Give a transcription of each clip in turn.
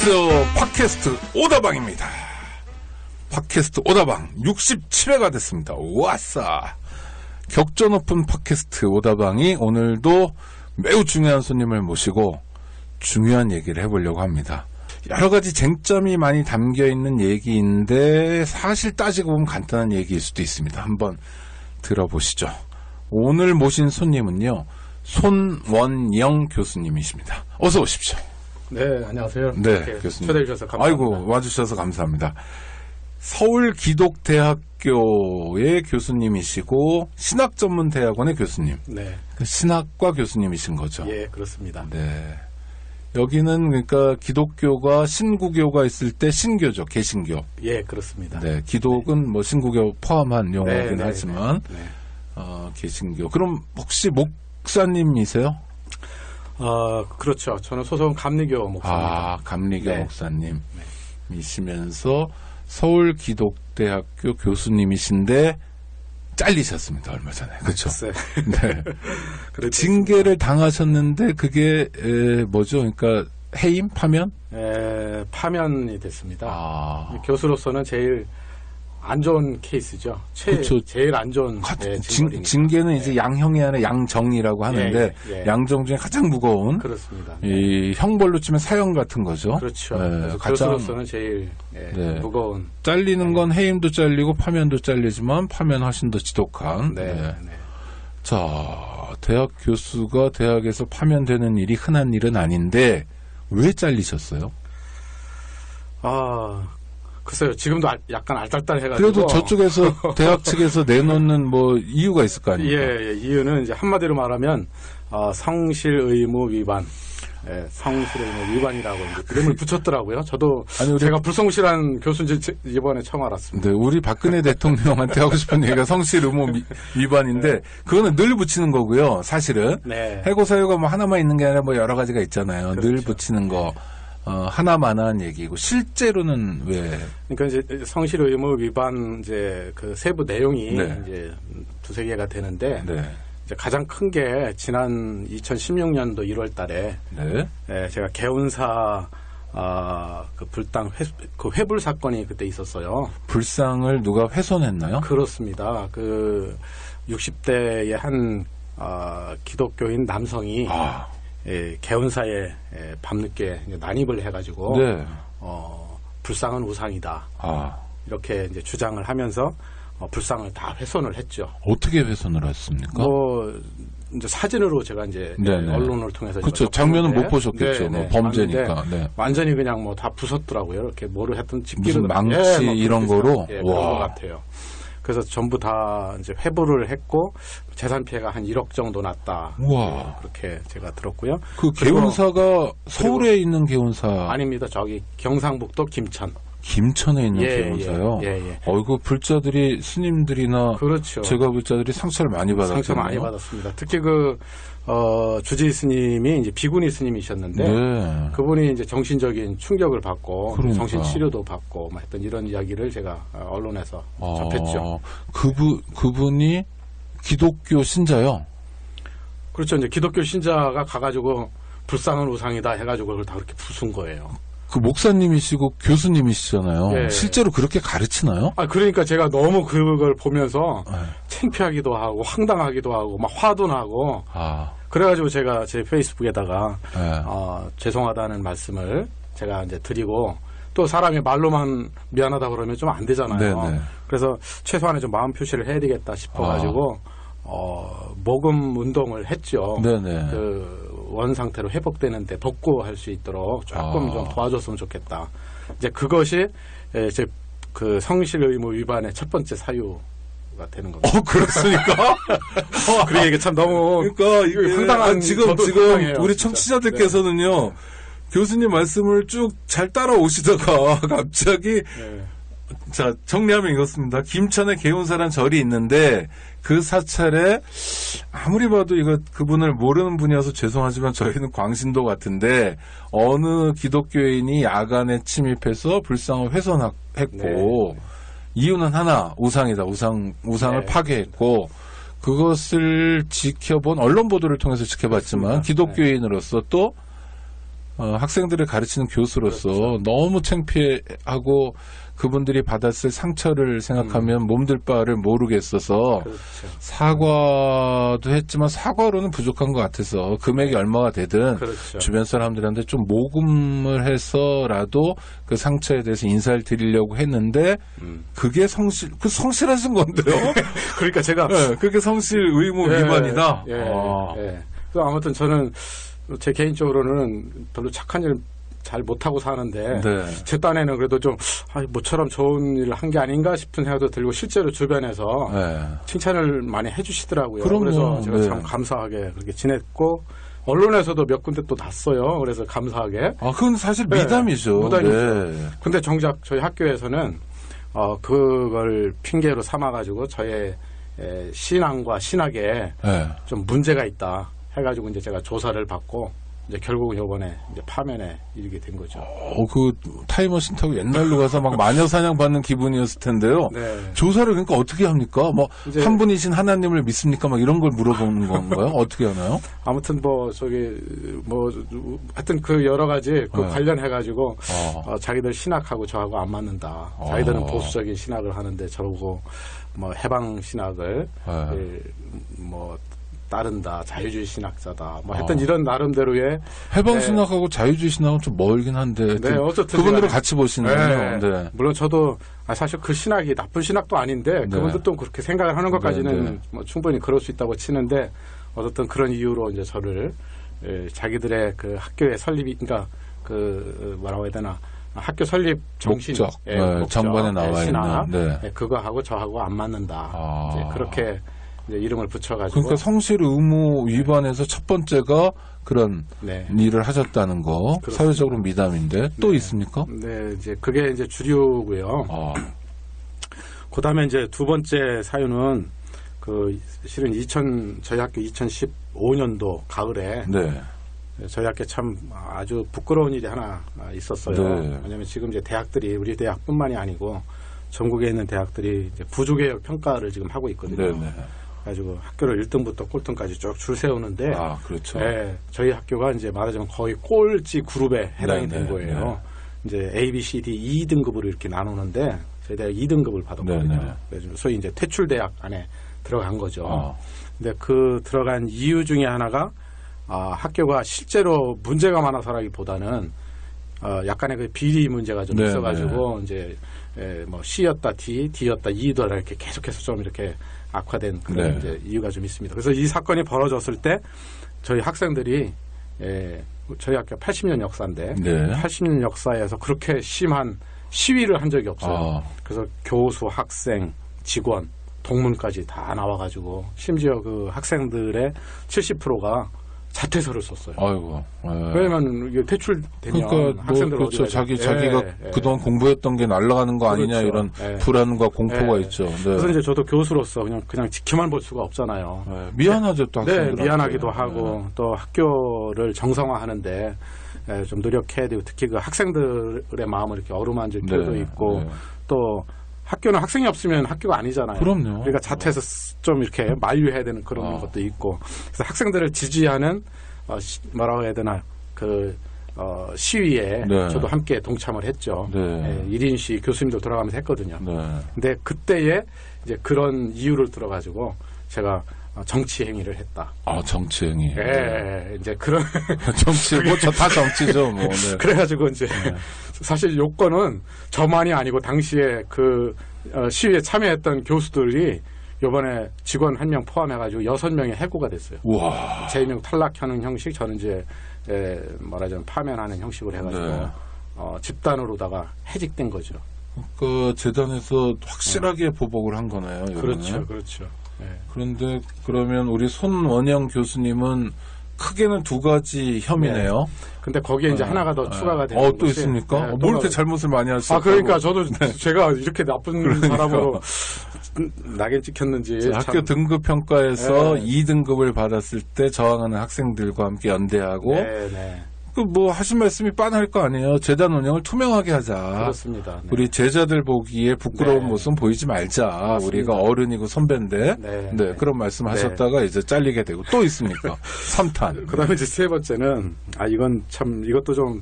안녕하세요. 팟캐스트 오다방입니다. 팟캐스트 오다방 67회가 됐습니다. 와싸. 격조 높은 팟캐스트 오다방이 오늘도 매우 중요한 손님을 모시고 중요한 얘기를 해보려고 합니다. 여러 가지 쟁점이 많이 담겨있는 얘기인데 사실 따지고 보면 간단한 얘기일 수도 있습니다. 한번 들어보시죠. 오늘 모신 손님은요, 손원영 교수님이십니다. 어서 오십시오. 네, 안녕하세요. 네, 교수님. 초대해 주셔서 감사합니다. 아이고, 와주셔서 감사합니다. 서울기독대학교의 교수님이시고 신학전문대학원의 교수님. 네. 신학과 교수님이신 거죠. 예, 그렇습니다. 네. 여기는 그러니까 기독교가 신구교가 있을 때 신교죠, 개신교. 예, 그렇습니다. 네, 기독은 뭐 신구교 포함한 용어긴 네, 하지만 네. 개신교. 그럼 혹시 목사님이세요? 그렇죠. 저는 소속 감리교 목사입니다. 감리교 네. 목사님이시면서 서울기독대학교 교수님이신데 잘리셨습니다, 얼마 전에. 그렇죠? 네. 징계를 당하셨는데 그게 뭐죠? 그러니까 해임, 파면? 파면이 됐습니다. 교수로서는 제일 안 좋은 케이스죠. 그렇죠. 제일 안 좋은 징계는 이제 양형이 아니라 양정이라고 하는데 양정 중에 가장 무거운. 그렇습니다. 이 형벌로 치면 사형 같은 거죠. 그렇죠. 네, 그래서 교수로서는 제일 무거운. 잘리는 건 해임도 잘리고 파면도 잘리지만 파면 훨씬 더 지독한. 네. 자, 대학 교수가 대학에서 파면되는 일이 흔한 일은 아닌데 왜 잘리셨어요? 글쎄요. 지금도 약간 알딸딸해가지고. 그래도 저쪽에서 대학 측에서 내놓는 뭐 이유가 있을 거 아닙니까? 예. 이유는 이제 한마디로 말하면 성실 의무 위반. 성실 의무 위반이라고 이제 이름을 붙였더라고요. 저도 제가 불성실한 교수인지 이번에 처음 알았습니다. 네, 우리 박근혜 대통령한테 하고 싶은 얘기가 성실 의무 위반인데 그거는 늘 붙이는 거고요. 사실은 해고 사유가 뭐 하나만 있는 게 아니라 뭐 여러 가지가 있잖아요. 그렇죠. 늘 붙이는 거. 하나만한 얘기고 실제로는 왜? 그러니까 이제 성실 의무 위반 이제 그 세부 내용이 이제 두세 개가 되는데 이제 가장 큰 게 지난 2016년도 1월달에 제가 개운사 그 불당 그 회불 사건이 그때 있었어요. 불상을 누가 훼손했나요? 그렇습니다. 그 60대의 한 기독교인 남성이 개운사에 밤늦게 난입을 해가지고 불상은 우상이다. 이렇게 이제 주장을 하면서 불상을 다 훼손을 했죠. 어떻게 훼손을 했습니까? 이제 사진으로 제가 이제 언론을 통해서 그렇죠. 장면은 못 보셨겠죠. 뭐 범죄니까. 완전히 그냥 뭐 다 부쉈더라고요. 이렇게 뭐를 했던 무슨 망치 이런 거로. 그런 것 같아요. 그래서 전부 다 이제 회부를 했고 재산 피해가 한 1억 정도 났다. 우와. 그렇게 제가 들었고요. 그 개운사가 서울에 있는 개운사 아닙니다. 저기 경상북도 김천에 있는 개운사요. 어이구 불자들이 스님들이나 그렇죠. 제가 불자들이 상처를 많이 받았어요. 상처 많이 받았습니다. 특히 그 주지 스님이 이제 비구니 스님이셨는데 그분이 이제 정신적인 충격을 받고 정신 치료도 받고 막 했던 이런 이야기를 제가 언론에서 접했죠. 그분이 기독교 신자요? 그렇죠. 이제 기독교 신자가 가가지고 불상은 우상이다 해가지고 그걸 다 그렇게 부순 거예요. 그 목사님이시고 교수님이시잖아요. 실제로 그렇게 가르치나요? 그러니까 제가 너무 그걸 보면서 창피하기도 하고 황당하기도 하고 막 화도 나고 그래가지고 제가 제 페이스북에다가 죄송하다는 말씀을 제가 이제 드리고 또 사람이 말로만 미안하다 그러면 좀 안 되잖아요. 그래서 최소한의 좀 마음 표시를 해야 되겠다 싶어가지고 모금 운동을 했죠. 그 원 상태로 회복되는데 복구할 수 있도록 조금 좀 도와줬으면 좋겠다. 이제 그것이 이제 그 성실 의무 위반의 첫 번째 사유가 되는 겁니다. 그렇습니까? 그러니까 이게 참 너무 이게 황당한 지금 황당해요, 우리 청취자들께서는요 교수님 말씀을 쭉 잘 따라오시다가 갑자기 자, 정리하면 이렇습니다. 김천에 개운사란 절이 있는데 그 사찰에 아무리 봐도 이거 그분을 모르는 분이어서 죄송하지만 저희는 광신도 같은데 어느 기독교인이 야간에 침입해서 불상을 훼손했고 이유는 하나 우상이다. 우상을 파괴했고 그것을 지켜본 언론 보도를 통해서 지켜봤지만 기독교인으로서 또 학생들을 가르치는 교수로서 그렇죠. 너무 창피하고 그분들이 받았을 상처를 생각하면 몸둘 바를 모르겠어서 그렇죠. 사과도 했지만 사과로는 부족한 것 같아서 금액이 얼마가 되든 그렇죠. 주변 사람들한테 좀 모금을 해서라도 그 상처에 대해서 인사를 드리려고 했는데 그게 성실하신 건데요. 그러니까 제가 그게 성실 의무 위반이다. 그래서 아무튼 저는 제 개인적으로는 별로 착한 일 잘 못하고 사는데 제 딴에는 그래도 좀 모처럼 좋은 일을 한 게 아닌가 싶은 생각도 들고 실제로 주변에서 칭찬을 많이 해주시더라고요. 그럼요. 그래서 제가 참 감사하게 그렇게 지냈고 언론에서도 몇 군데 또 났어요. 그래서 감사하게. 그건 사실 미담이죠. 무담이죠. 근데 정작 저희 학교에서는 그걸 핑계로 삼아가지고 저의 신앙과 신학에 좀 문제가 있다 해가지고 이제 제가 조사를 받고 이제 결국은 이번에 이제 파면에 이르게 된 거죠. 그 타임머신 타고 옛날로 가서 막 마녀 사냥 받는 기분이었을 텐데요. 조사를 그러니까 어떻게 합니까? 뭐 한 분이신 하나님을 믿습니까? 막 이런 걸 물어보는 건가요? 어떻게 하나요? 아무튼 하여튼 그 여러 가지 그 관련해 가지고 자기들 신학하고 저하고 안 맞는다. 자기들은 보수적인 신학을 하는데 저보고 뭐 해방 신학을 따른다. 자유주의 신학자다. 하여튼 이런 나름대로의 해방 신학하고 자유주의 신학은 좀 멀긴 한데 어쨌든 그분들은 같이 보시는군요. 물론 저도 사실 그 신학이 나쁜 신학도 아닌데 그분들도 그렇게 생각을 하는 것까지는 충분히 그럴 수 있다고 치는데 어쨌든 그런 이유로 이제 저를 자기들의 그 학교의 설립이 그러니까 뭐라고 해야 되나 학교 설립 정신 목적, 정반에 나와 신학, 있는 그거하고 저하고 안 맞는다. 이제 그렇게 이제 이름을 붙여가지고. 그러니까 성실 의무 위반에서 첫 번째가 그런 일을 하셨다는 거. 그렇습니다. 사회적으로 미담인데 또 있습니까? 네, 이제 그게 이제 주류고요. 그다음에 이제 두 번째 사유는 실은 저희 학교 2015년도 가을에 저희 학교 참 아주 부끄러운 일이 하나 있었어요. 왜냐하면 지금 이제 대학들이 우리 대학뿐만이 아니고 전국에 있는 대학들이 이제 부조개혁 평가를 지금 하고 있거든요. 그래가지고 학교를 1등부터 꼴등까지 쭉 줄 세우는데, 그렇죠. 저희 학교가 이제 말하자면 거의 꼴찌 그룹에 해당이 된 거예요. 이제 A, B, C, D 2등급으로 이렇게 나누는데 저희 대학 2등급을 받았거든요. 그래서 소위 이제 퇴출 대학 안에 들어간 거죠. 근데 그 들어간 이유 중에 하나가 학교가 실제로 문제가 많아서라기보다는 약간의 그 비리 문제가 좀 있어가지고 이제 뭐 C였다 D, D였다 E더라 이렇게 계속해서 좀 이렇게 악화된 그런 이제 이유가 좀 있습니다. 그래서 이 사건이 벌어졌을 때 저희 학생들이 저희 학교 80년 역사인데 80년 역사에서 그렇게 심한 시위를 한 적이 없어요. 그래서 교수, 학생, 직원, 동문까지 다 나와가지고 심지어 그 학생들의 70%가 자퇴서를 썼어요. 아이고. 왜냐면 이게 퇴출되면 그러니까 학생들 그렇죠. 자기가 그동안 공부했던 게 날아가는 거 아니냐 이런 불안과 공포가 있죠. 그래서 이제 저도 교수로서 그냥 지켜만 볼 수가 없잖아요. 미안하죠, 또 학생들. 미안하기도 하고 또 학교를 정상화하는데 좀 노력해야 되고 특히 그 학생들의 마음을 이렇게 어루만질 필요도 있고 또 학교는 학생이 없으면 학교가 아니잖아요. 그럼요. 그러니까 자퇴해서 좀 이렇게 만류해야 되는 그런 것도 있고. 그래서 학생들을 지지하는 뭐라고 해야 되나 시위에 저도 함께 동참을 했죠. 1인 시위 교수님도 돌아가면서 했거든요. 근데 그때에 이제 그런 이유를 들어가지고 제가 정치 행위를 했다. 정치 행위. 이제 그런 정치 다 정치죠, 뭐. 그래가지고 이제 사실 요건은 저만이 아니고 당시에 그 시위에 참여했던 교수들이 이번에 직원 1명 포함해가지고 6명의 해고가 됐어요. 우와. 재임용 탈락하는 형식, 저는 이제 말하자면 파면하는 형식으로 해가지고 집단으로다가 해직된 거죠. 그 재단에서 확실하게 보복을 한 거네요. 이번에. 그렇죠. 그런데 그러면 우리 손원영 교수님은 크게는 두 가지 혐의네요. 근데 거기에 이제 하나가 더 추가가 되는 또 것이, 있습니까? 뭘 이렇게 잘못을 많이 하시죠? 그러니까 저도 제가 이렇게 나쁜 사람으로 낙인 찍혔는지. 학교 등급 평가에서 2등급을 받았을 때 저항하는 학생들과 함께 연대하고 뭐 하신 말씀이 빤할 거 아니에요. 재단 운영을 투명하게 하자. 그렇습니다. 네. 우리 제자들 보기에 부끄러운 네. 모습 보이지 말자. 맞습니다. 우리가 어른이고 선배인데. 네. 네, 그런 말씀 하셨다가 이제 잘리게 되고 또 있습니까? 3탄. 그다음에 이제 세 번째는 이건 참 이것도 좀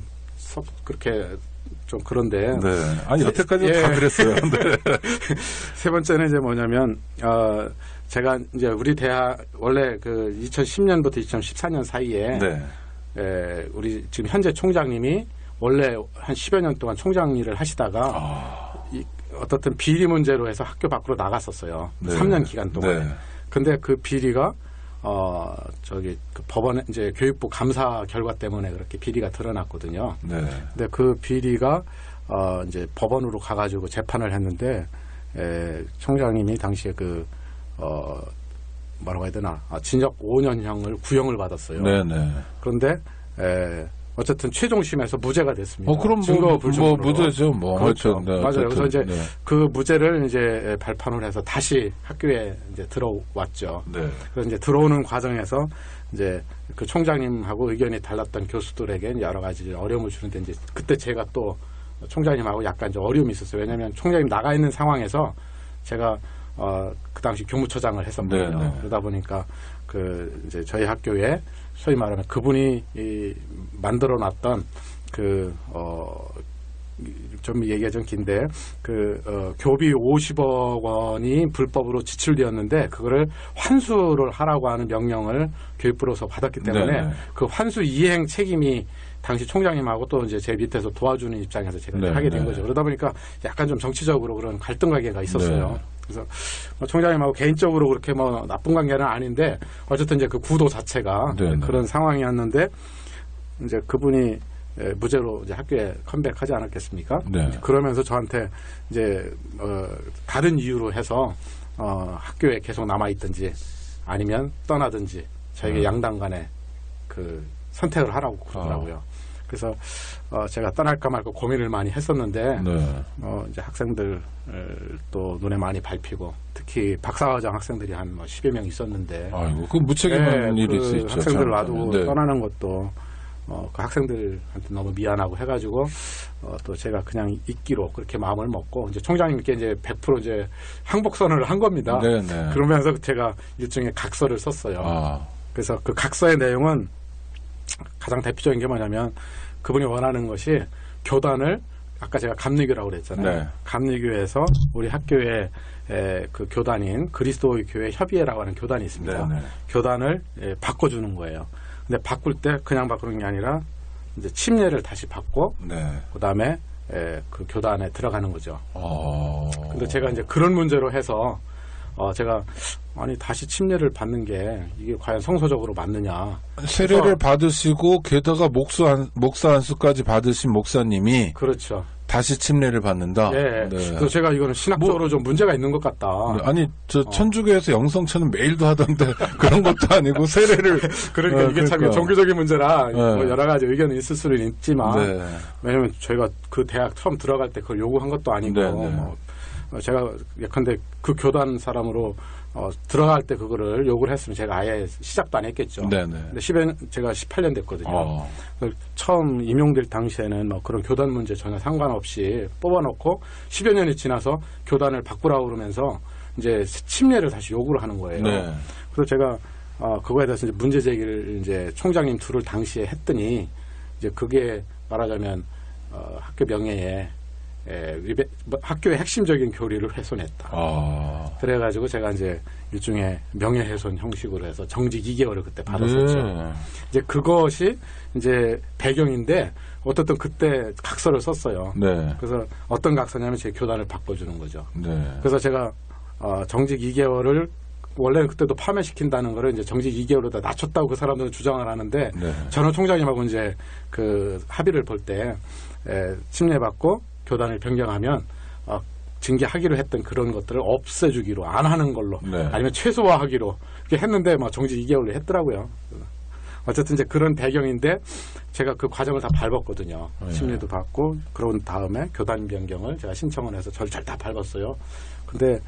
그렇게 좀 그런데. 네. 아니 여태까지 다 그랬어요. 네. 세 번째는 이제 뭐냐면 제가 이제 우리 대학 원래 그 2010년부터 2014년 사이에 네. 우리 지금 현재 총장님이 원래 한 10여 년 동안 총장 일을 하시다가 어떻든 비리 문제로 해서 학교 밖으로 나갔었어요. 네. 3년 기간 동안. 네. 근데 그 비리가 그 법원에 이제 교육부 감사 결과 때문에 그렇게 비리가 드러났거든요. 네. 근데 그 비리가 이제 법원으로 가가지고 재판을 했는데 총장님이 당시에 뭐라고 해야 되나 징역 5년형을 구형을 받았어요. 네네. 그런데 어쨌든 최종심에서 무죄가 됐습니다. 그럼 증거 불충분으로. 무죄죠. 뭐 그렇죠. 네, 맞아요. 그래서 이제 네. 그 무죄를 이제 발판을 해서 다시 학교에 이제 들어왔죠. 네. 그래서 이제 들어오는 과정에서 이제 그 총장님하고 의견이 달랐던 교수들에게 여러 가지 어려움을 주는데 이제 그때 제가 또 총장님하고 약간 좀 어려움이 있었어요. 왜냐하면 총장님 나가 있는 상황에서 제가 그 당시 교무처장을 했었거든요. 네. 그러다 보니까 이제 저희 학교에 소위 말하면 그분이 만들어놨던 좀 얘기가 좀 긴데 교비 50억 원이 불법으로 지출되었는데 그거를 환수를 하라고 하는 명령을 교육부로서 받았기 때문에 네. 그 환수 이행 책임이 당시 총장님하고 또 이제 제 밑에서 도와주는 입장에서 제가 네, 하게 된 네. 거죠. 그러다 보니까 약간 좀 정치적으로 그런 갈등 관계가 있었어요. 네. 그래서 총장님하고 개인적으로 그렇게 뭐 나쁜 관계는 아닌데 어쨌든 이제 그 구도 자체가 네, 네. 그런 상황이었는데 이제 그분이 무죄로 이제 학교에 컴백하지 않았겠습니까? 네. 그러면서 저한테 이제 다른 이유로 해서 학교에 계속 남아 있든지 아니면 떠나든지 저에게 양당 간에 그 선택을 하라고 그러더라고요. 그래서 제가 떠날까 말까 고민을 많이 했었는데 네. 이제 학생들 또 눈에 많이 밟히고 특히 박사과정 학생들이 한 10여 명 있었는데 아이고, 그 무책임한 일이 그 있을 수 있죠. 학생들 놔두고 네. 떠나는 것도 그 학생들한테 너무 미안하고 해가지고 또 제가 그냥 있기로 그렇게 마음을 먹고 이제 총장님께 이제 100% 이제 항복선언을 한 겁니다. 네, 네. 그러면서 제가 일종의 각서를 썼어요. 그래서 그 각서의 내용은 가장 대표적인 게 뭐냐면 그분이 원하는 것이 교단을 아까 제가 감리교라고 그랬잖아요. 네. 감리교에서 우리 학교에 그 교단인 그리스도의 교회 협의회라고 하는 교단이 있습니다. 네, 네. 교단을 바꿔주는 거예요. 근데 바꿀 때 그냥 바꾸는 게 아니라 이제 침례를 다시 받고 네. 그다음에 그 교단에 들어가는 거죠. 근데 제가 이제 그런 문제로 해서 제가 아니 다시 침례를 받는 게 이게 과연 성서적으로 맞느냐. 세례를 받으시고 게다가 목사 안수까지 받으신 목사님이 그렇죠. 다시 침례를 받는다. 네. 네. 그래서 제가 이거는 신학적으로 좀 문제가 있는 것 같다. 네. 아니 천주교에서 영성처는 매일도 하던데 그런 것도 아니고 세례를 그러니까 이게 참 그러니까. 종교적인 문제라 네. 뭐 여러 가지 의견이 있을 수는 있지만 네. 왜냐하면 저희가 그 대학 처음 들어갈 때 그걸 요구한 것도 아니고 네, 네. 뭐 제가 예컨대 그 교단 사람으로 들어갈 때 그거를 요구를 했으면 제가 아예 시작도 안 했겠죠. 네, 네. 근데 제가 18년 됐거든요. 처음 임용될 당시에는 뭐 그런 교단 문제 전혀 상관없이 뽑아놓고 10여 년이 지나서 교단을 바꾸라고 그러면서 이제 침례를 다시 요구를 하는 거예요. 네. 그래서 제가 그거에 대해서 이제 문제 제기를 이제 총장님 둘을 당시에 했더니 이제 그게 말하자면 학교 명예에 학교의 핵심적인 교리를 훼손했다. 그래가지고 제가 이제 일종의 명예훼손 형식으로 해서 정직 2개월을 그때 받았었죠. 네. 이제 그것이 이제 배경인데 어떻든 그때 각서를 썼어요. 네. 그래서 어떤 각서냐면 제 교단을 바꿔주는 거죠. 네. 그래서 제가 정직 2개월을 원래는 그때도 파면시킨다는 거를 이제 정직 2개월로 낮췄다고 그 사람들은 주장을 하는데 네. 저는 총장님하고 이제 그 합의를 볼 때 침례받고 교단을 변경하면 징계하기로 했던 그런 것들을 없애주기로 안 하는 걸로 네. 아니면 최소화하기로 이렇게 했는데 막 정직 2개월로 했더라고요. 어쨌든 이제 그런 배경인데 제가 그 과정을 다 밟았거든요. 네. 심리도 받고 그런 다음에 교단 변경을 제가 신청을 해서 절차를 다 밟았어요. 근데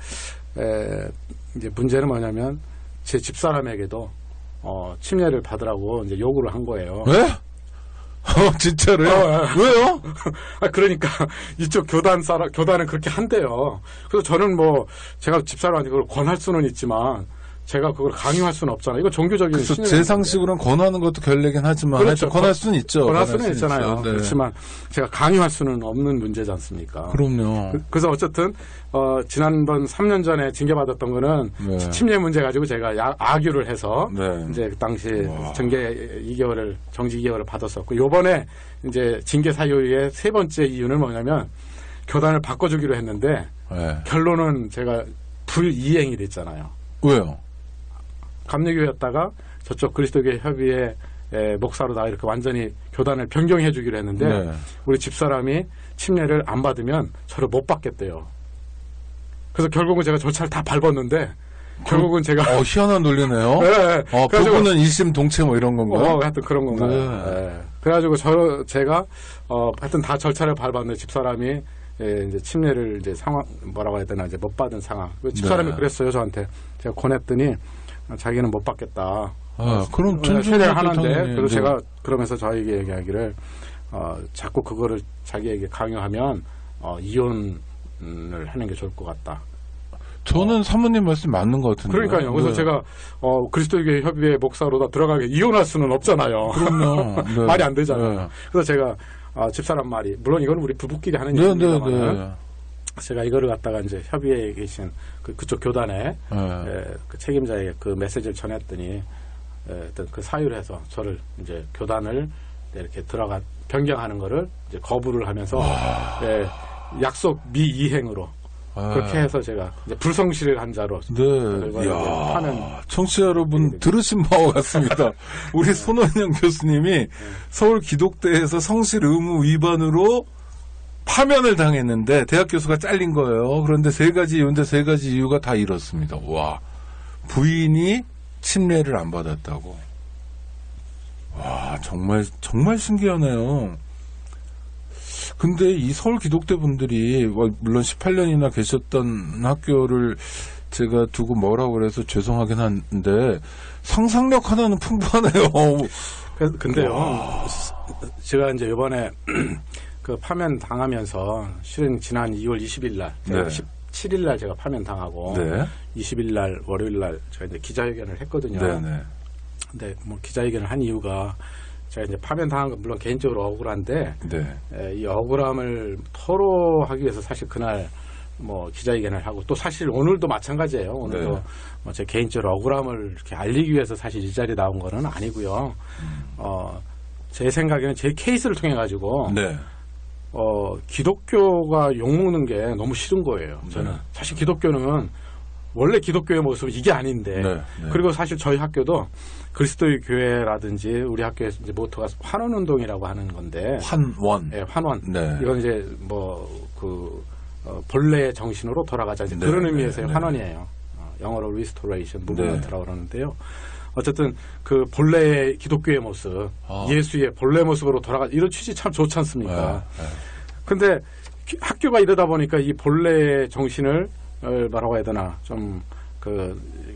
이제 문제는 뭐냐면 제 집사람에게도 침례를 받으라고 이제 요구를 한 거예요. 네? 진짜로요? 왜요? 그러니까 이쪽 교단은 그렇게 한대요. 그래서 저는 제가 집사람한테 그걸 권할 수는 있지만 제가 그걸 강요할 수는 없잖아요. 이거 종교적인 그래서 제 상식으로는 권하는 것도 결례긴 하지만 그렇죠. 권할 수는 있죠. 권할 수는 있잖아요. 네. 그렇지만 제가 강요할 수는 없는 문제지 않습니까? 그럼요. 그래서 어쨌든 지난번 3년 전에 징계받았던 거는 네. 침례 문제 가지고 제가 악유를 해서 네. 이제 그 당시 정지 2개월을 받았었고 요번에 이제 징계 사유의 세 번째 이유는 뭐냐면 교단을 바꿔주기로 했는데 네. 결론은 제가 불이행이 됐잖아요. 왜요? 감리교였다가 저쪽 그리스도교 협의회 목사로 나 이렇게 완전히 교단을 변경해 주기로 했는데 네. 우리 집사람이 침례를 안 받으면 저를 못 받겠대요. 그래서 결국은 제가 절차를 다 밟았는데 결국은 제가 희한한 논리네요. 네. 부부는 일심 동체 이런 건가요? 하여튼 그런 건가요? 네. 네. 그래가지고 제가 하여튼 다 절차를 밟았는데 집사람이 이제 침례를 이제 뭐라고 해야 되나 이제 못 받은 상황. 집사람이 네. 그랬어요 저한테. 제가 권했더니 자기는 못 받겠다. 그럼 세례를 하는데 당연히. 그래서 제가 그러면서 저에게 얘기하기를 자꾸 그거를 자기에게 강요하면 이혼을 하는 게 좋을 것 같다. 저는 사모님 말씀 맞는 것 같은데. 그러니까요. 그래서 네. 제가 그리스도교 협의회 목사로 들어가게 이혼할 수는 없잖아요. 그럼요. 네. 말이 안 되잖아요. 네. 그래서 제가 집사람 말이 물론 이건 우리 부부끼리 하는 얘기입니다만 네. 제가 이거를 갖다가 이제 협의회에 계신 그쪽 교단에 그 책임자에게 그 메시지를 전했더니 어떤 그 사유를 해서 저를 이제 교단을 이렇게 변경하는 거를 이제 거부를 하면서 약속 미이행으로 그렇게 해서 제가 이제 불성실을 한 자로 하는 청취자 여러분 들으신 바와 같습니다. 우리 손원영 교수님이 서울 기독대에서 성실 의무 위반으로 파면을 당했는데 대학 교수가 잘린 거예요. 그런데 세 가지 이유가 다 이렇습니다. 와, 부인이 침례를 안 받았다고. 와, 정말 신기하네요. 근데 이 서울 기독대 분들이 물론 18년이나 계셨던 학교를 제가 두고 뭐라고 그래서 죄송하긴 한데 상상력 하나는 풍부하네요. 근데요, 제가 이제 이번에 그 파면 당하면서 실은 지난 2월 20일 날, 17일 날 제가 파면 당하고 20일 날 월요일 날 제가 이제 기자회견을 했거든요. 근데 기자회견을 한 이유가 제가 이제 파면 당한 건 물론 개인적으로 억울한데 이 억울함을 토로하기 위해서 사실 그날 기자회견을 하고 또 사실 오늘도 마찬가지예요. 오늘도 제 개인적으로 억울함을 이렇게 알리기 위해서 사실 이 자리에 나온 거는 아니고요. 제 생각에는 제 케이스를 통해 가지고 기독교가 욕먹는 게 너무 싫은 거예요. 저는 사실 기독교는 원래 기독교의 모습은 이게 아닌데 그리고 사실 저희 학교도 그리스도의 교회라든지 우리 학교의 이제 모토가 환원운동이라고 하는 건데 환원. 네, 환원. 이건 이제 본래의 정신으로 돌아가자 그런 의미에서의 환원이에요. 영어로 restoration movement라고 그러는데요. 어쨌든 그 본래의 기독교의 모습, 예수의 본래 모습으로 돌아가 이런 취지 참 좋지 않습니까? 근데 학교가 이러다 보니까 이 본래의 정신을 뭐라고 해야 되나 좀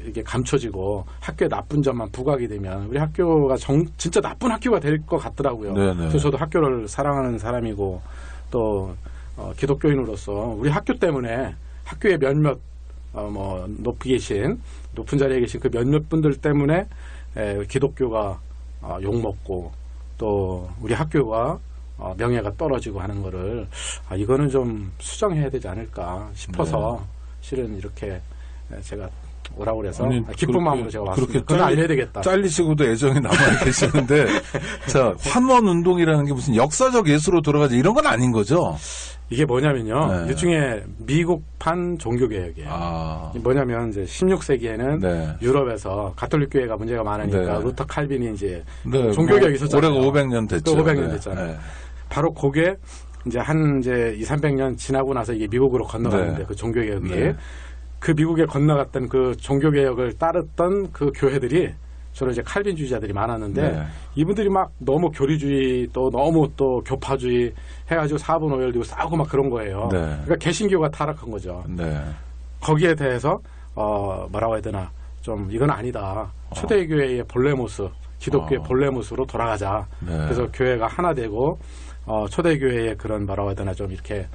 이게 감춰지고 학교의 나쁜 점만 부각이 되면 우리 학교가 진짜 나쁜 학교가 될 것 같더라고요. 그래서 저도 학교를 사랑하는 사람이고 또 기독교인으로서 우리 학교 때문에 학교의 몇몇 높은 자리에 계신 그 몇몇 분들 때문에 기독교가 욕먹고 또 우리 학교가 명예가 떨어지고 하는 거를 이거는 좀 수정해야 되지 않을까 싶어서 실은 이렇게 제가 오라고 그래서 기쁜 마음으로 제가 왔습니다. 그건 알려야 되겠다. 잘리시고도 애정이 남아 계시는데 자, 환원 운동이라는 게 무슨 역사적 예수로 돌아가지 이런 건 아닌 거죠? 이게 뭐냐면요. 일종의 미국판 종교개혁이에요. 뭐냐면 이제 16세기에는 유럽에서 가톨릭 교회가 문제가 많으니까 루터 칼빈이 이제 종교개혁이 있었잖아요. 올해가 500년 됐죠. 500년 됐잖아요. 바로 그게 이제 200~300년 지나고 나서 이게 미국으로 건너갔는데 그 종교개혁이 그 미국에 건너갔던 그 종교개혁을 따랐던 그 교회들이 주로 이제 칼빈주의자들이 많았는데 이분들이 막 너무 교리주의 또 너무 또 교파주의 해가지고 사분오열되고 싸우고 막 그런 거예요. 그러니까 개신교가 타락한 거죠. 거기에 대해서 뭐라고 해야 되나 좀 이건 아니다. 초대교회의 본래 모습 기독교의 본래 모습으로 돌아가자. 네. 그래서 교회가 하나 되고 초대교회의 그런 뭐라고 해야 되나 좀 이렇게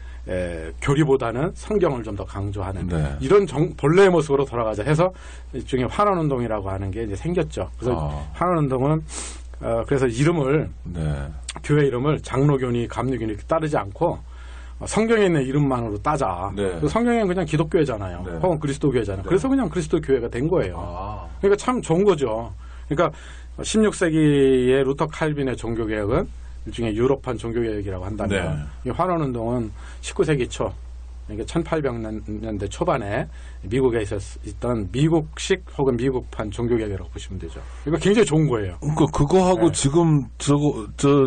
교리보다는 성경을 좀 더 강조하는 네. 이런 본래의 모습으로 돌아가자 해서 일종의 환원운동이라고 하는 게 이제 생겼죠. 그래서 환원운동은 그래서 이름을 네. 교회 이름을 장로교니 감리교니 이렇게 따르지 않고 성경에 있는 이름만으로 따자. 네. 성경에는 그냥 기독교회잖아요. 네. 혹은 그리스도교회잖아요. 네. 그래서 그냥 그리스도교회가 된 거예요. 그러니까 참 좋은 거죠. 그러니까 16세기의 루터 칼빈의 종교개혁은 일종의 유럽판 종교개혁이라고 한다면 이 환원운동은 19세기 초 그러니까 1800년대 초반에 미국에 있던 미국식 혹은 미국판 종교개혁이라고 보시면 되죠. 이거 굉장히 좋은 거예요. 그러니까 그거하고 네. 지금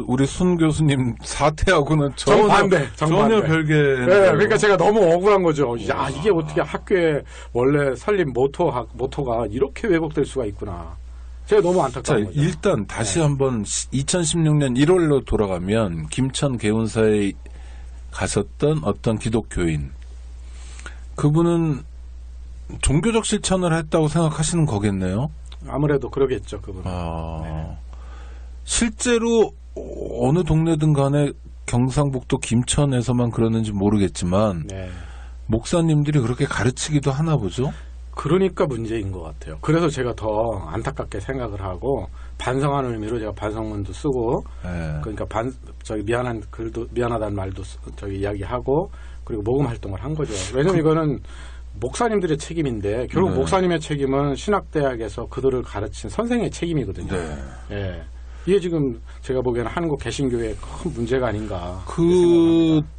우리 손 교수님 사태하고는 정반대. 전혀 별개. 네, 그러니까 제가 너무 억울한 거죠. 야, 이게 어떻게 학교에 원래 설립 모토가 이렇게 왜곡될 수가 있구나. 제가 너무 안타까운 거죠. 일단 다시 한번 2016년 1월로 돌아가면 김천 개운사에 가셨던 어떤 기독교인, 그분은 종교적 실천을 했다고 생각하시는 거겠네요. 아무래도 그러겠죠, 그분은. 네. 실제로 어느 동네든 간에 경상북도 김천에서만 그러는지 모르겠지만 네. 목사님들이 그렇게 가르치기도 하나 보죠. 그러니까 문제인 것 같아요. 그래서 제가 더 안타깝게 생각을 하고 반성하는 의미로 제가 반성문도 쓰고 네. 그러니까 미안하다는 말도 이야기하고 그리고 모금 활동을 한 거죠. 왜냐면 이거는 목사님들의 책임인데 결국 네. 목사님의 책임은 신학대학에서 그들을 가르친 선생의 책임이거든요. 네. 예. 이게 지금 제가 보기에는 한국 개신교의 큰 문제가 아닌가.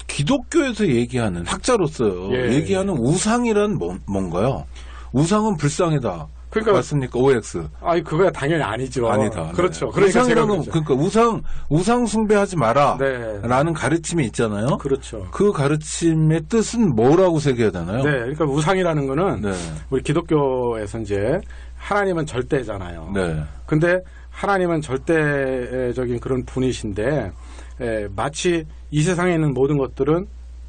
기독교에서 얘기하는 학자로서요. 예. 얘기하는 우상이란 뭔가요? 우상은 불상이다. 그러니까 맞습니까? OX. 아니 그거야 당연히 아니죠. 아니다. 그렇죠. 네. 그러니까 제가 그러니까 우상 숭배하지 마라. 네. 라는 가르침이 있잖아요. 그렇죠. 그 가르침의 뜻은 뭐라고 새겨야 되나요? 네. 그러니까 우상이라는 거는 네. 우리 기독교에서 이제 하나님은 절대잖아요. 네. 근데 하나님은 절대적인 그런 분이신데 마치 이 세상에 있는 모든 것들은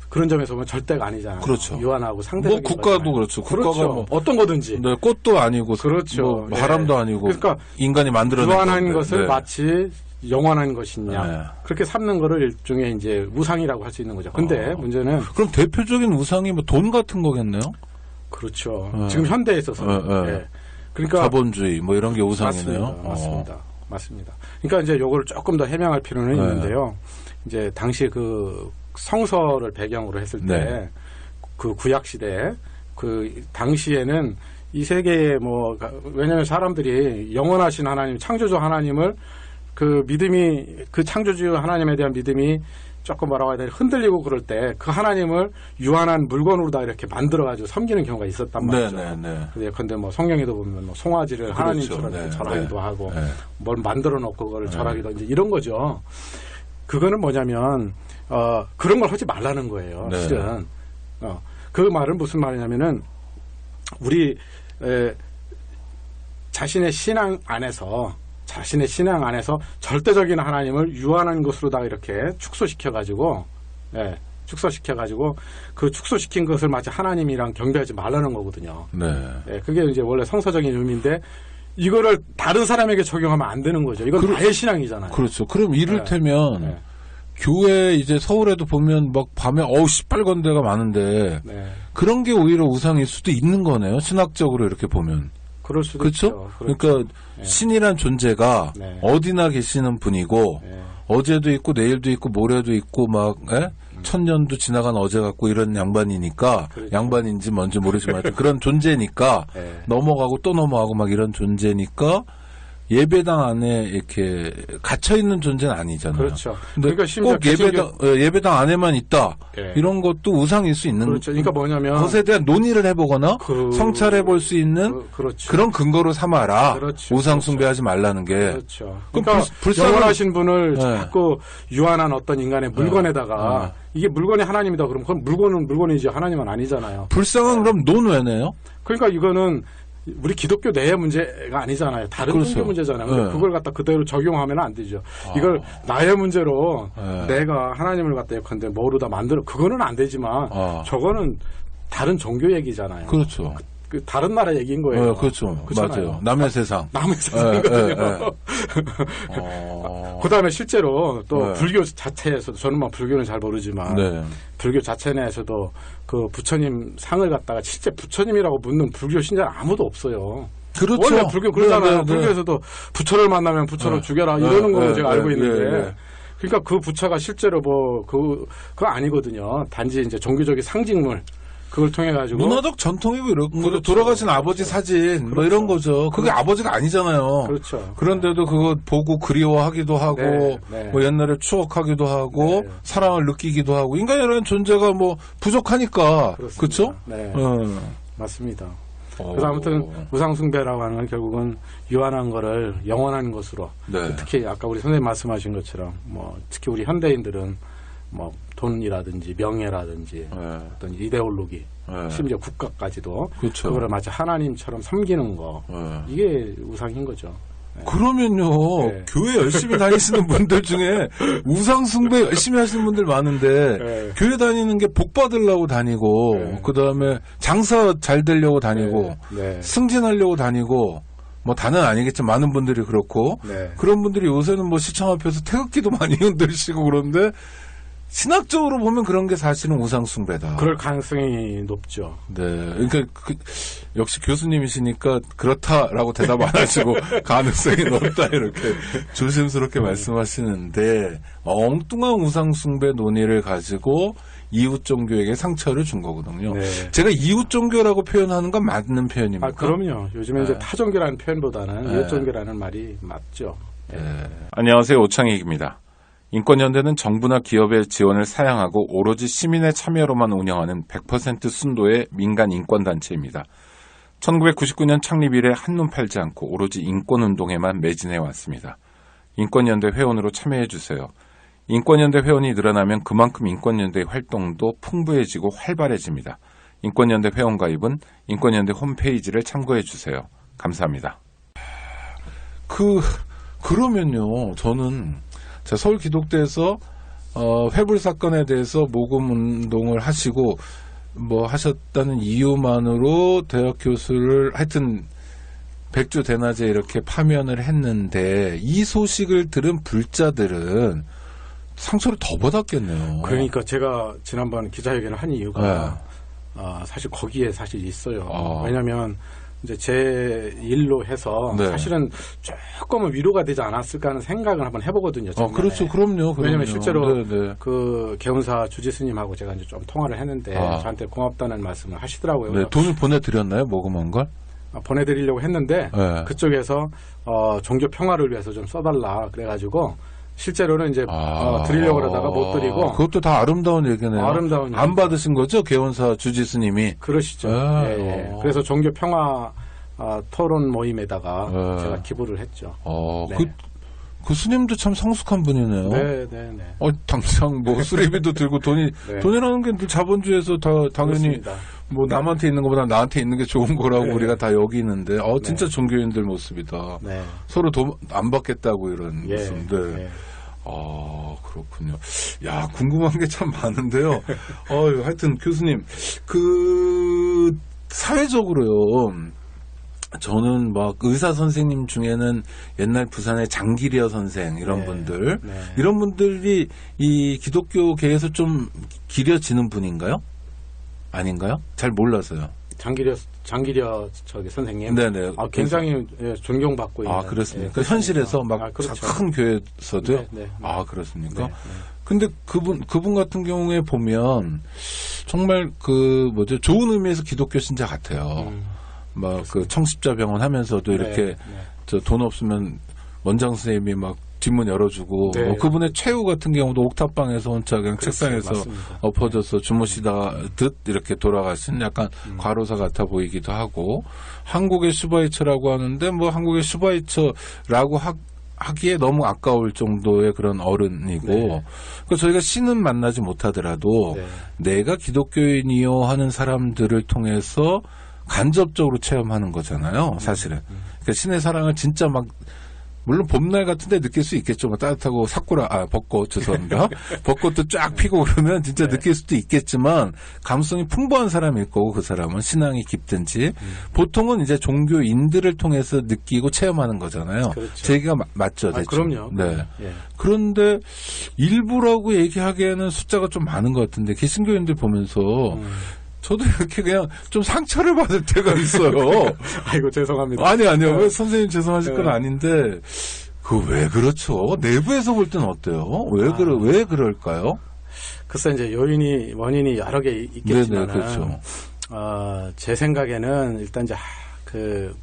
그런 점에서 보면 절대가 아니잖아요. 그렇죠. 유한하고 상대적인 국가도 거잖아요. 그렇죠. 그렇죠. 국가가 뭐 어떤 거든지. 네, 꽃도 아니고 그렇죠. 바람도 아니고 그러니까 인간이 만들어낸 유한한 건데. 것을 네. 마치 영원한 것이냐. 네. 그렇게 삼는 거를 일종의 이제 우상이라고 할 수 있는 거죠. 근데 문제는 그럼 대표적인 우상이 뭐 돈 같은 거겠네요? 그렇죠. 네. 지금 현대에 있어서. 네. 그러니까 자본주의 뭐 이런 게 우상이네요. 맞습니다. 그러니까 이제 요거를 조금 더 해명할 필요는 있는데요. 이제 당시 그 성서를 배경으로 했을 때 그 구약 시대에 그 당시에는 이 세계에 뭐 왜냐하면 사람들이 영원하신 하나님, 창조주 하나님을 그 믿음이 그 창조주 하나님에 대한 믿음이 조금 뭐라고 해야 되나 흔들리고 그럴 때 그 하나님을 유한한 물건으로 다 이렇게 만들어가지고 섬기는 경우가 있었단 말이죠. 그래서 예컨대 뭐 성경에도 보면 뭐 송아지를 그렇죠. 하나님처럼 절하기도 하고 뭘 만들어 놓고 그걸 절하기도 이제 이런 거죠. 그거는 뭐냐면 그런 걸 하지 말라는 거예요. 실은 그 말은 무슨 말이냐면은 우리 자신의 신앙 안에서 절대적인 하나님을 유한한 것으로다가 이렇게 축소시켜가지고 그 축소시킨 것을 마치 하나님이랑 경배하지 말라는 거거든요. 그게 이제 원래 성서적인 의미인데 이거를 다른 사람에게 적용하면 안 되는 거죠. 이건 나의 신앙이잖아요. 그렇죠. 그럼 이를테면 교회 이제 서울에도 보면 막 밤에 시뻘건 데가 많은데 그런 게 오히려 우상일 수도 있는 거네요. 신학적으로 이렇게 보면. 그럴 수도 그렇죠? 있죠. 그러니까 신이란 존재가 어디나 계시는 분이고 어제도 있고 내일도 있고 모레도 있고 막 천년도 지나간 어제 같고 이런 양반이니까 양반인지 뭔지 모르지만 하여튼 그런 존재니까 넘어가고 또 넘어가고 막 이런 존재니까 예배당 안에 이렇게 갇혀 있는 존재는 아니잖아요. 그렇죠. 그러니까 꼭 예배당 안에만 있다. 이런 것도 우상일 수 있는. 그렇죠. 그러니까 뭐냐면 그것에 대한 논의를 해보거나 성찰해 볼 수 있는 그런 근거로 삼아라. 우상 숭배하지 말라는 게. 그렇죠. 그러니까 영원하신 분을 자꾸 유한한 어떤 인간의 물건에다가 이게 물건이 하나님이다 그러면 그건 물건은 물건이지 하나님은 아니잖아요. 불쌍한 그럼 논 왜 내요? 그러니까 이거는 우리 기독교 내의 문제가 아니잖아요. 다른 종교 문제잖아요. 근데 그걸 갖다 그대로 적용하면 안 되죠. 이걸 나의 문제로 내가 하나님을 갖다 예컨대 뭐로 다 만들어 그거는 안 되지만 저거는 다른 종교 얘기잖아요. 그렇죠. 그 다른 나라 얘기인 거예요. 그렇죠. 그렇잖아요. 맞아요. 남의 세상. 남의 세상이거든요. 그다음에 실제로 또 불교 자체에서도 저는 막 불교는 잘 모르지만 불교 자체 내에서도 그 부처님 상을 갖다가 실제 부처님이라고 묻는 불교 신자는 아무도 없어요. 그렇죠. 원래 불교 그러잖아요. 불교에서도 부처를 만나면 부처를 죽여라 이러는 걸로 제가 알고 있는데. 그러니까 그 부처가 실제로 뭐 그거 아니거든요. 단지 이제 종교적인 상징물 그걸 통해 가지고 문화적 전통이고 이런 거죠. 돌아가신 아버지 사진 뭐 이런 거죠. 그게 아버지가 아니잖아요. 그렇죠. 그런데도 그거 보고 그리워하기도 하고 뭐 옛날에 추억하기도 하고 사랑을 느끼기도 하고 인간이라는 존재가 뭐 부족하니까 그렇죠? 네. 맞습니다. 그래서 아무튼 우상숭배라고 하는 건 결국은 유한한 거를 영원한 것으로 특히 아까 우리 선생님 말씀하신 것처럼 뭐 특히 우리 현대인들은 뭐 돈이라든지 명예라든지 어떤 이데올로기 심지어 국가까지도 그거를 마치 하나님처럼 섬기는 거 이게 우상인 거죠. 그러면요 교회 열심히 다니시는 분들 중에 우상숭배 열심히 하시는 분들 많은데 교회 다니는 게 복 받으려고 다니고 그 다음에 장사 잘 되려고 다니고 승진하려고 다니고 뭐 다는 아니겠지만 많은 분들이 그렇고 그런 분들이 요새는 뭐 시청 앞에서 태극기도 많이 흔들시고 그런데 신학적으로 보면 그런 게 사실은 우상숭배다. 그럴 가능성이 높죠. 네. 그러니까 역시 교수님이시니까 그렇다라고 대답 안 하시고 가능성이 높다 이렇게 조심스럽게 말씀하시는데 엉뚱한 우상숭배 논의를 가지고 이웃 종교에게 상처를 준 거거든요. 제가 이웃 종교라고 표현하는 건 맞는 표현입니까? 그럼요. 요즘에 이제 타종교라는 표현보다는 이웃 종교라는 말이 맞죠. 안녕하세요. 오창익입니다. 인권연대는 정부나 기업의 지원을 사양하고 오로지 시민의 참여로만 운영하는 100% 순도의 민간 인권단체입니다. 1999년 창립 이래 한눈 팔지 않고 오로지 인권운동에만 매진해 왔습니다. 인권연대 회원으로 참여해주세요. 인권연대 회원이 늘어나면 그만큼 인권연대의 활동도 풍부해지고 활발해집니다. 인권연대 회원 가입은 인권연대 홈페이지를 참고해주세요. 감사합니다. 그러면요, 저는 서울 기독대에서 회불 사건에 대해서 모금 운동을 하시고 뭐 하셨다는 이유만으로 대학 교수를 하여튼 백주 대낮에 이렇게 파면을 했는데 이 소식을 들은 불자들은 상처를 더 받았겠네요. 그러니까 제가 지난번 기자회견을 한 이유가 사실 거기에 사실 있어요. 왜냐하면 이제 제 일로 해서 사실은 조금은 위로가 되지 않았을까 하는 생각을 한번 해보거든요. 그렇죠. 그럼요. 왜냐하면 실제로 그 개운사 주지 스님하고 제가 이제 좀 통화를 했는데 저한테 고맙다는 말씀을 하시더라고요. 돈을 보내드렸나요? 모금한 걸? 보내드리려고 했는데 그쪽에서 종교 평화를 위해서 좀 써달라 그래가지고 실제로는 이제 드리려고 그러다가 못 드리고. 그것도 다 아름다운 얘기네요. 아름다운 안 받으신 거죠? 개원사 주지스님이. 그러시죠. 그래서 종교 평화 토론 모임에다가 제가 기부를 했죠. 그 스님도 참 성숙한 분이네요. 네. 당장 뭐 수리비도 들고 돈이라는 게 늘 자본주의에서 다 당연히 그렇습니다. 뭐 남한테 있는 것보다 나한테 있는 게 좋은 거라고 우리가 다 여기는데 진짜 종교인들 모습이다. 서로 돈 안 받겠다고 이런 모습인데. 그렇군요. 야, 궁금한 게 참 많은데요. 하여튼 교수님, 사회적으로요. 저는 막 의사 선생님 중에는 옛날 부산의 장기려 선생 이런 분들 이런 분들이 이 기독교계에서 좀 기려지는 분인가요? 아닌가요? 잘 몰라서요. 장기려 저기 선생님. 네네. 굉장히 존경받고 있는. 그렇습니까? 현실에서 막 그렇죠. 큰 교회에서도요? 네. 그렇습니까? 근데 그분 같은 경우에 보면 정말 좋은 의미에서 기독교 신자 같아요. 막 청십자병원 하면서도 이렇게 돈 없으면 원장 선생님이 막 뒷문 열어주고 그분의 최후 같은 경우도 옥탑방에서 혼자 그냥 책상에서 엎어져서 주무시다 듯 이렇게 돌아가신 약간 과로사 같아 보이기도 하고 한국의 슈바이처라고 하는데 뭐 한국의 슈바이처라고 하기에 너무 아까울 정도의 그런 어른이고 그래서 저희가 신은 만나지 못하더라도 내가 기독교인이요 하는 사람들을 통해서 간접적으로 체험하는 거잖아요, 사실은. 그러니까 신의 사랑을 진짜 막 물론 봄날 같은데 느낄 수 있겠죠. 뭐 따뜻하고 벚꽃 죄송합니다. 벚꽃도 쫙 피고 그러면 진짜 네. 느낄 수도 있겠지만 감성이 풍부한 사람일 거고 그 사람은 신앙이 깊든지 보통은 이제 종교인들을 통해서 느끼고 체험하는 거잖아요. 그렇죠. 제 얘기가 맞죠, 대충. 그럼요. 네. 예. 그런데 일부라고 얘기하기에는 숫자가 좀 많은 것 같은데 개신교인들 보면서 저도 이렇게 그냥 좀 상처를 받을 때가 있어요. 아이고 죄송합니다. 아니요. 왜 선생님 죄송하실 건 아닌데 왜 그렇죠? 내부에서 볼 때는 어때요? 왜 그럴까요? 글쎄 이제 원인이 여러 개 있겠지만, 네네, 그렇죠. 제 생각에는 일단 이제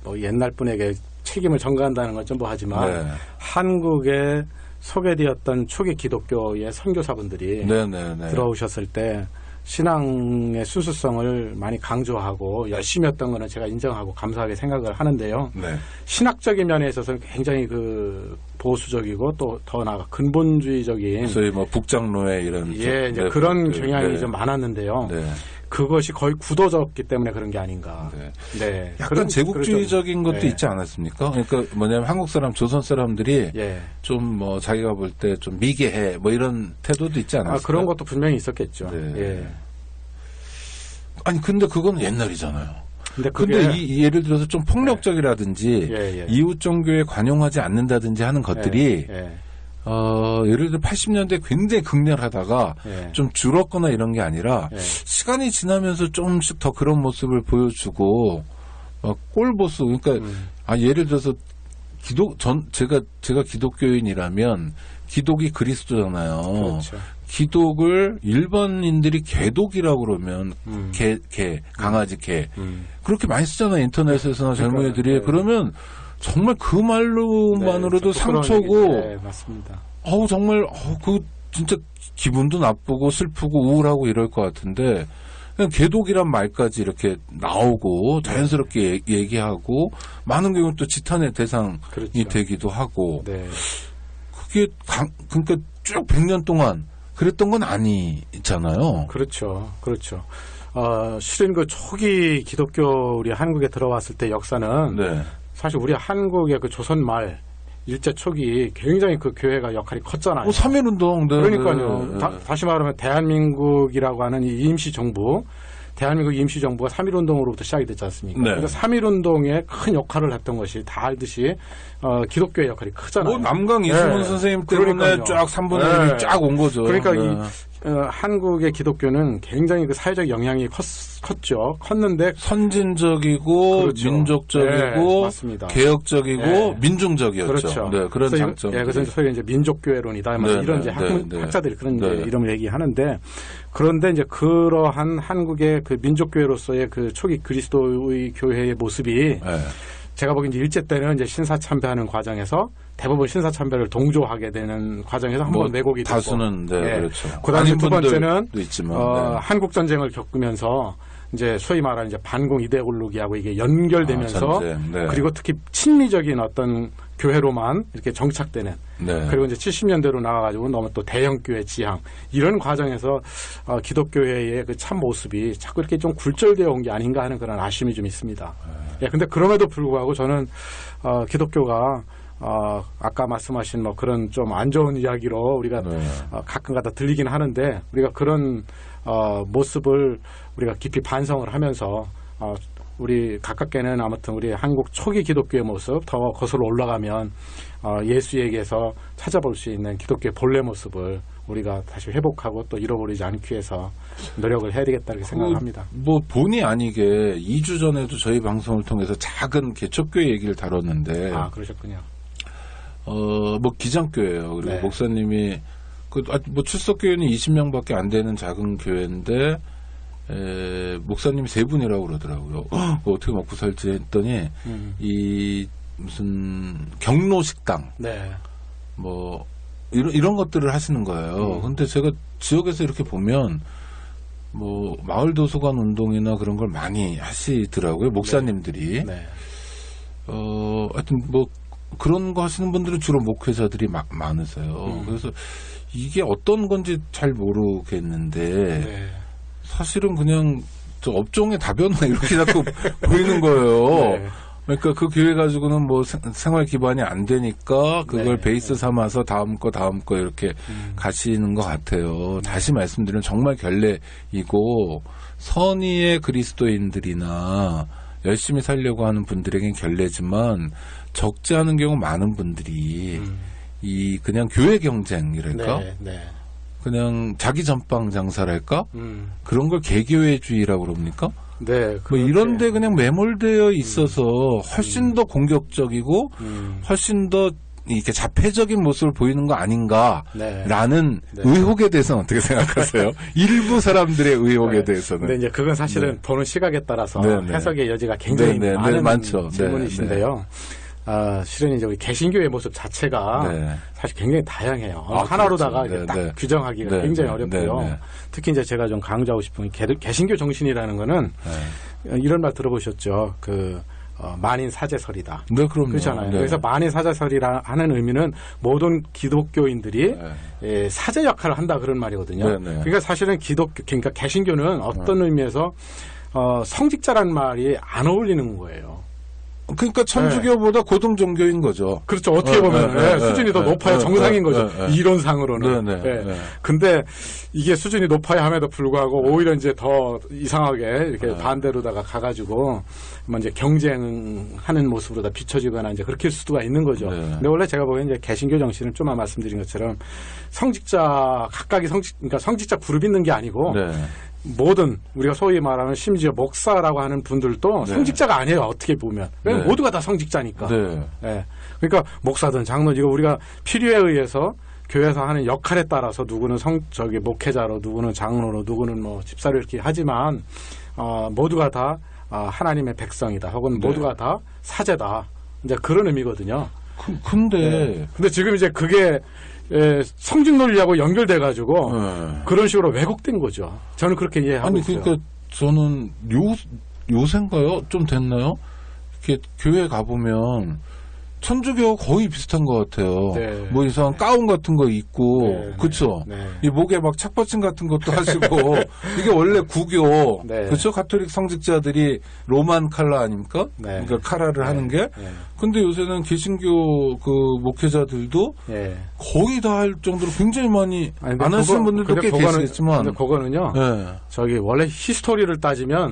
뭐 옛날 분에게 책임을 전가한다는 건 좀 뭐하지만 네. 한국에 소개되었던 초기 기독교의 선교사분들이 네네네. 들어오셨을 때 신앙의 순수성을 많이 강조하고 열심히 했던 거는 제가 인정하고 감사하게 생각을 하는데요. 네. 신학적인 면에 있어서는 굉장히 보수적이고 또 더 나아가 근본주의적인 소위 뭐 북장로의 이런 이제 네, 그런 네, 경향이 네. 좀 많았는데요. 네. 그것이 거의 굳어졌기 때문에 그런 게 아닌가. 네. 네. 약간 제국주의적인 것도 네. 있지 않았습니까? 그러니까 뭐냐면 한국 사람, 조선 사람들이 예. 좀 뭐 자기가 볼 때 좀 미개해 뭐 이런 태도도 있지 않았을까? 그런 것도 분명히 있었겠죠. 네. 예. 아니 근데 그건 옛날이잖아요. 근데 근데 예를 들어서 좀 폭력적이라든지 예. 이웃 종교에 관용하지 않는다든지 하는 것들이 예. 예를 들어 80년대 굉장히 극렬하다가 예. 좀 줄었거나 이런 게 아니라 예. 시간이 지나면서 조금씩 더 그런 모습을 보여주고 꼴보수 그러니까 예를 들어서 제가 기독교인이라면 기독이 그리스도잖아요. 그렇죠. 기독을 일반인들이 개독이라고 그러면 강아지 개 그렇게 많이 쓰잖아요. 인터넷에서나 젊은이들이. 네. 그러면 정말 그 말로만으로도 네, 상처고 네, 맞습니다. 정말 그 진짜 기분도 나쁘고 슬프고 우울하고 이럴 것 같은데 그냥 개독이란 말까지 이렇게 나오고 자연스럽게 얘기하고 많은 경우는 또 지탄의 대상이 그렇죠. 되기도 하고 네. 그게 그러니까 쭉 100년 동안 그랬던 건 아니잖아요. 그렇죠. 실은 초기 기독교 우리 한국에 들어왔을 때 역사는 네. 사실 우리 한국의 조선 말 일제 초기 굉장히 교회가 역할이 컸잖아요. 3.1운동. 네, 그러니까요. 네. 다시 말하면 대한민국이라고 하는 이 임시정부, 대한민국 임시정부가 3.1운동으로부터 시작이 됐지 않습니까? 네. 그러니까 3.1운동에 큰 역할을 했던 것이 다 알듯이 기독교의 역할이 크잖아요. 남강 이승훈 선생님 때문에 그러니까요. 쫙 3분의 1이 쫙 온 거죠. 그러니까 네. 한국의 기독교는 굉장히 사회적 영향이 컸죠. 컸는데 선진적이고 그렇죠. 민족적이고 네, 맞습니다. 개혁적이고 네. 민중적이었죠. 그렇죠. 네, 그런 장점. 그래서 소위 이제 민족교회론이다. 네, 이런 이제 학자들이 그런 이제 이름을 얘기하는데 그런데 이제 그러한 한국의 민족교회로서의 초기 그리스도의 교회의 모습이 제가 보기엔 이제 일제 때는 이제 신사참배하는 과정에서 대부분 신사참배를 동조하게 되는 과정에서 한번 왜곡이 되고 다수는 그렇죠. 그다음에 두 번째는 있지만, 한국 전쟁을 겪으면서 이제 소위 말하는 이제 반공 이데올로기하고 이게 연결되면서 그리고 특히 친미적인 어떤 교회로만 이렇게 정착되는 그리고 이제 70년대로 나와가지고 너무 또 대형교회 지향 이런 과정에서 기독교회의 참 모습이 자꾸 이렇게 좀 굴절되어 온 게 아닌가 하는 그런 아쉬움이 좀 있습니다. 근데 그럼에도 불구하고 저는 기독교가 아까 말씀하신 그런 좀 안 좋은 이야기로 우리가 가끔가다 들리긴 하는데 우리가 그런 모습을 우리가 깊이 반성을 하면서 우리 가깝게는 아무튼 우리 한국 초기 기독교의 모습 더 거슬러 올라가면 예수에게서 찾아볼 수 있는 기독교의 본래 모습을 우리가 다시 회복하고 또 잃어버리지 않기 위해서 노력을 해야 되겠다 이렇게 생각합니다. 본의 아니게 2주 전에도 저희 방송을 통해서 작은 개척교회 얘기를 다뤘는데 그러셨군요. 기장교회예요. 그리고 목사님이 출석교회는 20명밖에 안 되는 작은 교회인데 목사님이 3분이라고 그러더라고요. 어떻게 먹고 살지 했더니 이 무슨 경로식당 이런 것들을 하시는 거예요. 근데 제가 지역에서 이렇게 보면 마을 도서관 운동이나 그런 걸 많이 하시더라고요. 목사님들이. 하여튼 그런 거 하시는 분들은 주로 목회자들이 많으세요. 그래서 이게 어떤 건지 잘 모르겠는데 사실은 그냥 저 업종의 다변화 이렇게 자꾸 보이는 거예요. 그러니까 그 교회 가지고는 뭐 생활 기반이 안 되니까 그걸 네. 베이스 삼아서 다음 거 이렇게 가시는 것 같아요. 다시 말씀드리면 정말 결례이고 선의의 그리스도인들이나 열심히 살려고 하는 분들에겐 결례지만 적지 않은 경우 많은 분들이 이 그냥 교회 경쟁이랄까? 네, 네. 그냥 자기 전방 장사랄까? 그런 걸 개교회주의라고 그럽니까? 네. 뭐 이런데 그냥 매몰되어 있어서 훨씬 더 공격적이고 훨씬 더 이렇게 자폐적인 모습을 보이는 거 아닌가라는 네. 의혹에 대해서는 어떻게 생각하세요? 일부 사람들의 의혹에 대해서는. 근데 이제 그건 사실은 보는 시각에 따라서 해석의 여지가 굉장히 많은 많죠. 질문이신데요. 실은 이제 우리 개신교의 모습 자체가 사실 굉장히 다양해요. 하나로다가 그렇죠. 딱 규정하기가 굉장히 어렵고요. 특히 이제 제가 좀 강조하고 싶은 게 개신교 정신이라는 거는 이런 말 들어보셨죠? 만인 사제설이다. 네, 그럼요. 그렇잖아요. 그래서 만인 사제설이라 하는 의미는 모든 기독교인들이 사제 역할을 한다 그런 말이거든요. 그러니까 사실은 그러니까 개신교는 어떤 의미에서 성직자라는 말이 안 어울리는 거예요. 그러니까 천주교보다 고등 종교인 거죠. 그렇죠. 어떻게 보면 수준이 더 높아야 정상인 거죠. 이론상으로는. 근데 이게 수준이 높아야 함에도 불구하고 오히려 이제 더 이상하게 이렇게 반대로다가 가가지고 뭐 이제 경쟁하는 모습으로 다 비춰지거나 이제 그렇게 할 수가 있는 거죠. 근데 원래 제가 보기엔 이제 개신교 정신은 좀 말씀드린 것처럼 각각이 그러니까 성직자 그룹 있는 게 아니고 모든 우리가 소위 말하는 심지어 목사라고 하는 분들도 성직자가 아니에요. 어떻게 보면. 모두가 다 성직자니까. 그러니까 목사든 장로든 이거 우리가 필요에 의해서 교회에서 하는 역할에 따라서 누구는 목회자로 누구는 장로로 누구는 뭐 집사로 이렇게 하지만 모두가 다 하나님의 백성이다. 혹은 모두가 다 사제다. 이제 그런 의미거든요. 근데 지금 이제 그게 성직 논리하고 연결돼 가지고 그런 식으로 왜곡된 거죠. 저는 그렇게 이해하고 있어요. 그러니까 저는 요새인가요? 좀 됐나요? 이렇게 교회 가보면 천주교 거의 비슷한 것 같아요. 뭐 이상한 가운 같은 거 입고, 그쵸? 이 목에 막 착받침 같은 것도 하시고, 이게 원래 구교, 그쵸? 가톨릭 성직자들이 로만 칼라 아닙니까? 그러니까 카라를 하는 게. 근데 요새는 개신교 그 목회자들도 거의 다 할 정도로 굉장히 많이 안 하시는 분들도 꽤 계시겠지만. 근데 그거는요. 원래 히스토리를 따지면,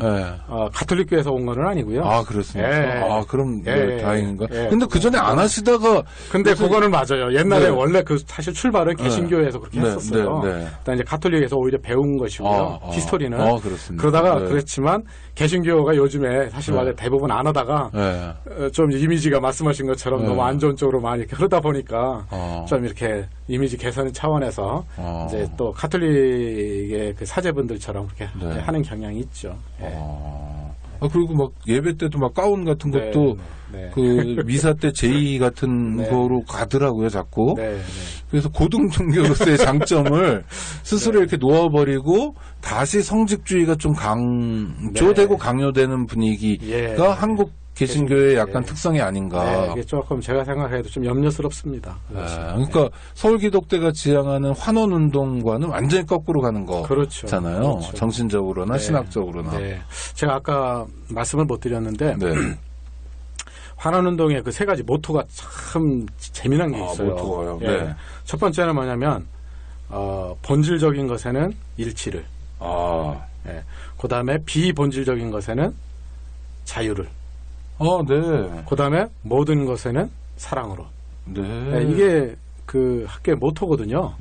가톨릭교에서 온 건 아니고요. 아, 그렇습니까? 그럼 다행인가? 근데 그 전에 안 하시다가. 근데 그거는 맞아요. 옛날에 원래 사실 출발은 개신교에서 그렇게 했었어요. 그다음에 이제 가톨릭에서 오히려 배운 것이고요. 히스토리는. 그렇습니다. 그러다가 그랬지만 개신교가 요즘에 사실 대부분 안 하다가 좀 이미지가 말씀하신 것처럼 너무 안 좋은 쪽으로 많이 이렇게 흐르다 보니까 좀 이렇게 이미지 개선 차원에서 이제 또 가톨릭의 그 사제분들처럼 그렇게 하는 경향이 있죠. 그리고 막 예배 때도 막 가운 같은 것도 그 미사 때 제의 같은 거로 가더라고요, 자꾸. 그래서 고등 종교로서의 장점을 스스로 이렇게 놓아버리고 다시 성직주의가 좀 강조되고 강요되는 분위기가 한국 개신교의 약간 특성이 아닌가. 이게 조금 제가 생각해도 좀 염려스럽습니다. 그러니까 서울기독대가 지향하는 환원운동과는 완전히 거꾸로 가는 거잖아요. 그렇죠. 정신적으로나 신학적으로나. 제가 아까 말씀을 못 드렸는데 환원운동의 그 세 가지 모토가 참 재미난 게 있어요. 모토가요? 첫 번째는 뭐냐면 본질적인 것에는 일치를. 그 다음에 비본질적인 것에는 자유를. 그 다음에 모든 것에는 사랑으로. 이게 그 학교의 모토거든요.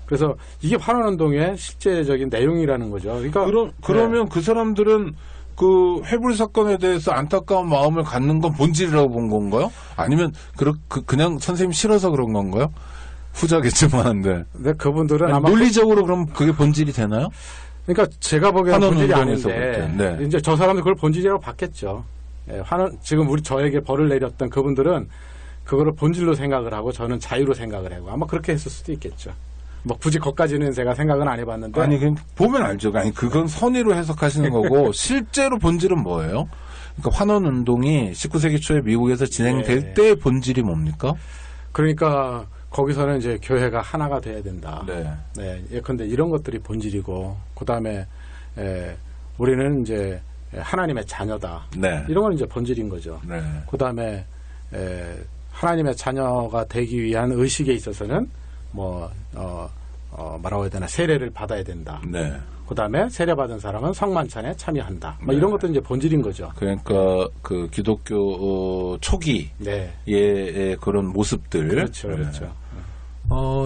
그래서 이게 환원운동의 실제적인 내용이라는 거죠. 그러니까 그러면 그 사람들은 그 해불 사건에 대해서 안타까운 마음을 갖는 건 본질이라고 본 건가요? 아니면 그냥 선생님 싫어서 그런 건가요? 후자겠지만. 근데 그분들은 아마 논리적으로 그럼 그게 본질이 되나요? 그러니까 제가 보기에는 본질이 아닌데 이제 저 사람들 그걸 본질이라고 봤겠죠. 지금 저에게 벌을 내렸던 그분들은 그거를 본질로 생각을 하고 저는 자유로 생각을 하고 아마 그렇게 했을 수도 있겠죠. 뭐 굳이 거기까지는 제가 생각은 안 해봤는데. 아니 보면 알죠. 아니 그건 선의로 해석하시는 거고 실제로 본질은 뭐예요? 그러니까 환원운동이 19세기 초에 미국에서 진행될 때의 본질이 뭡니까? 그러니까 거기서는 이제 교회가 하나가 돼야 된다. 예컨대 이런 것들이 본질이고 그 다음에 우리는 이제 하나님의 자녀다. 네. 이런 건 이제 본질인 거죠. 네. 그다음에 하나님의 자녀가 되기 위한 의식에 있어서는 뭐라고 해야 되나 세례를 받아야 된다. 네. 그다음에 세례받은 사람은 성만찬에 참여한다. 뭐 이런 것도 이제 본질인 거죠. 그러니까 그 기독교 초기의 그런 모습들. 그렇죠, 그렇죠.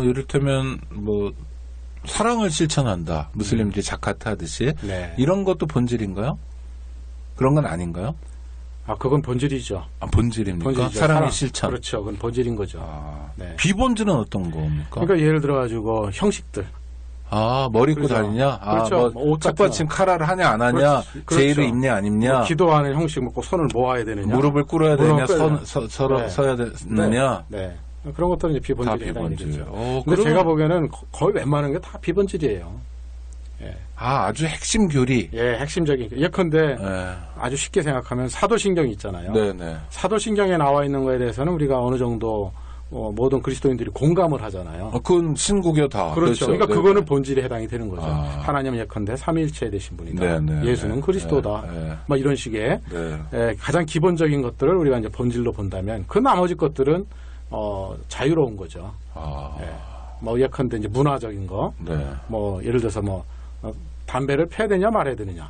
이를테면 뭐 사랑을 실천한다. 무슬림들이 자카트 하듯이 이런 것도 본질인가요? 그런 건 아닌가요? 그건 본질이죠. 본질입니까? 본질이죠. 사랑의 실천. 그렇죠. 그건 본질인 거죠. 네. 비본질은 어떤 겁니까? 그러니까 예를 들어가지고 형식들. 머리 입고 다니냐? 그렇죠. 뭐 첫받침 카라를 하냐 안 하냐? 그렇죠. 제의를 입냐 안 입냐? 뭐 기도하는 형식 먹고 손을 모아야 되느냐? 무릎을 꿇어야 되느냐? 서로 서야 되느냐? 네. 그런 것들은 이제 비본질에 해당이 되죠. 근데 그러면... 제가 보기에는 거의 웬만한 게 다 비본질이에요. 예. 아주 핵심 교리. 예, 핵심적인. 예컨대 아주 쉽게 생각하면 사도신경이 있잖아요. 네네. 사도신경에 나와 있는 거에 대해서는 우리가 어느 정도 모든 그리스도인들이 공감을 하잖아요. 그건 신구교 다. 그렇죠. 그러니까 그거는 본질에 해당이 되는 거죠. 하나님은 예컨대 삼위일체 되신 분이다. 예수는 그리스도다. 뭐 이런 식의 가장 기본적인 것들을 우리가 이제 본질로 본다면 그 나머지 것들은 자유로운 거죠. 뭐 예컨대 이제 문화적인 거. 뭐 예를 들어서 뭐 담배를 펴야 되냐 말아야 되느냐.